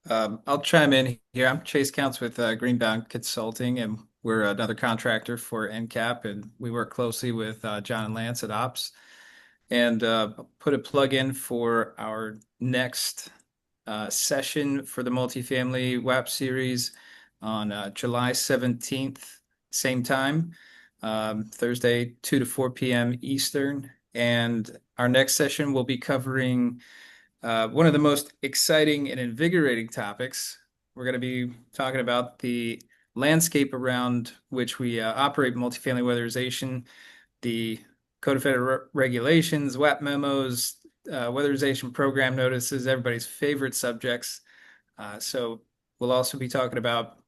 I'll chime in here. I'm Chase Counts with Greenbound Consulting, and we're another contractor for NCAP, and we work closely with John and Lance at Ops. And put a plug in for our next session for the Multifamily WAP series on July 17th, same time, Thursday, 2 to 4 p.m. Eastern. And our next session will be covering one of the most exciting and invigorating topics. We're going to be talking about the landscape around which we operate multifamily weatherization, the Code of Federal Regulations, WAP memos, weatherization program notices, everybody's favorite subjects. So we'll also be talking about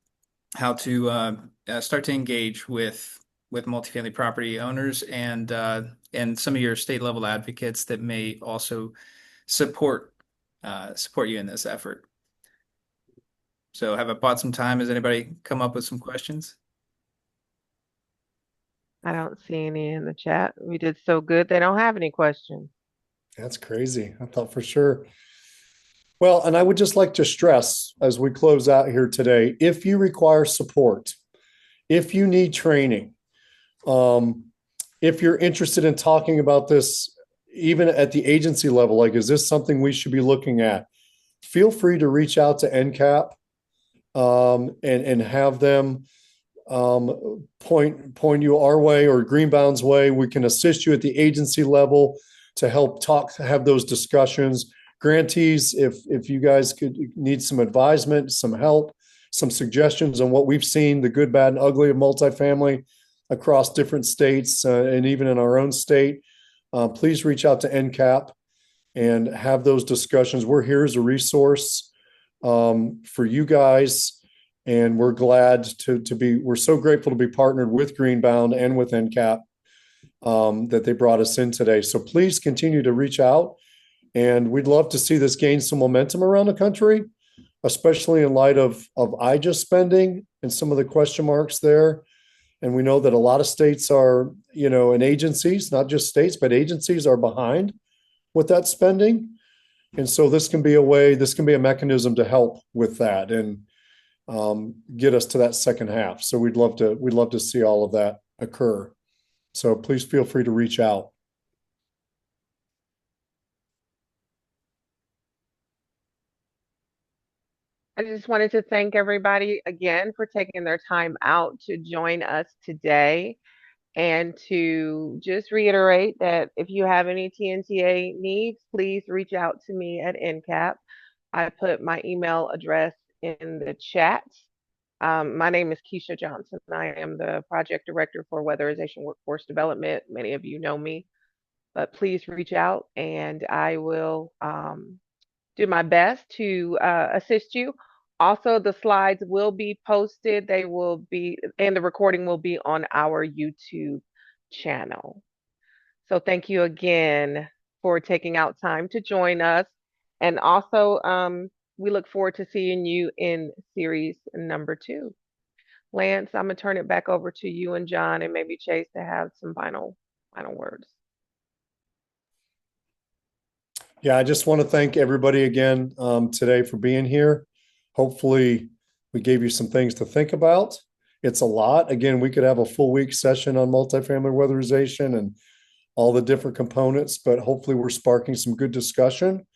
how to start to engage with multifamily property owners and some of your state level advocates that may also support you in this effort. So have I bought some time? Has anybody come up with some questions? I don't see any in the chat. We did so good. They don't have any questions. That's crazy. I thought for sure. Well, and I would just like to stress as we close out here today, if you require support, if you need training, if you're interested in talking about this, even at the agency level, like, is this something we should be looking at? Feel free to reach out to NCAP and have them point you our way or Greenbound's way. We can assist you at the agency level to help have those discussions. Grantees, if you guys could need some advisement, some help, some suggestions on what we've seen, the good, bad, and ugly of multifamily across different states and even in our own state, please reach out to NCAP and have those discussions. We're here as a resource for you guys. And we're glad we're so grateful to be partnered with Greenbound and with NCAP that they brought us in today. So please continue to reach out. And we'd love to see this gain some momentum around the country, especially in light of IJA spending and some of the question marks there. And we know that a lot of states are, and agencies, not just states, but agencies are behind with that spending. And so this can be a mechanism to help with that and get us to that second half. So we'd love to see all of that occur. So please feel free to reach out. I just wanted to thank everybody again for taking their time out to join us today, and to just reiterate that if you have any TNTA needs, please reach out to me at NCAP. I put my email address in the chat. My name is Keisha Johnson. I am the project director for Weatherization Workforce Development. Many of you know me, but please reach out and I will do my best to assist you. Also, the slides will be posted. And the recording will be on our YouTube channel. So thank you again for taking out time to join us. And also, we look forward to seeing you in series number 2. Lance, I'm gonna turn it back over to you and John and maybe Chase to have some final words. Yeah, I just want to thank everybody again today for being here. Hopefully, we gave you some things to think about. It's a lot. Again, we could have a full week session on multifamily weatherization and all the different components, but hopefully we're sparking some good discussion.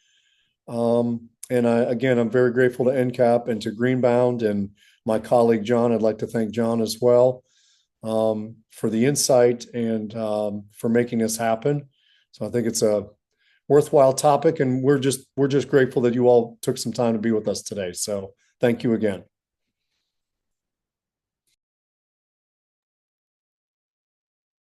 And I'm very grateful to NCAP and to Greenbound and my colleague, John. I'd like to thank John as well for the insight and for making this happen. So I think it's a worthwhile topic, and we're just grateful that you all took some time to be with us today. So thank you again.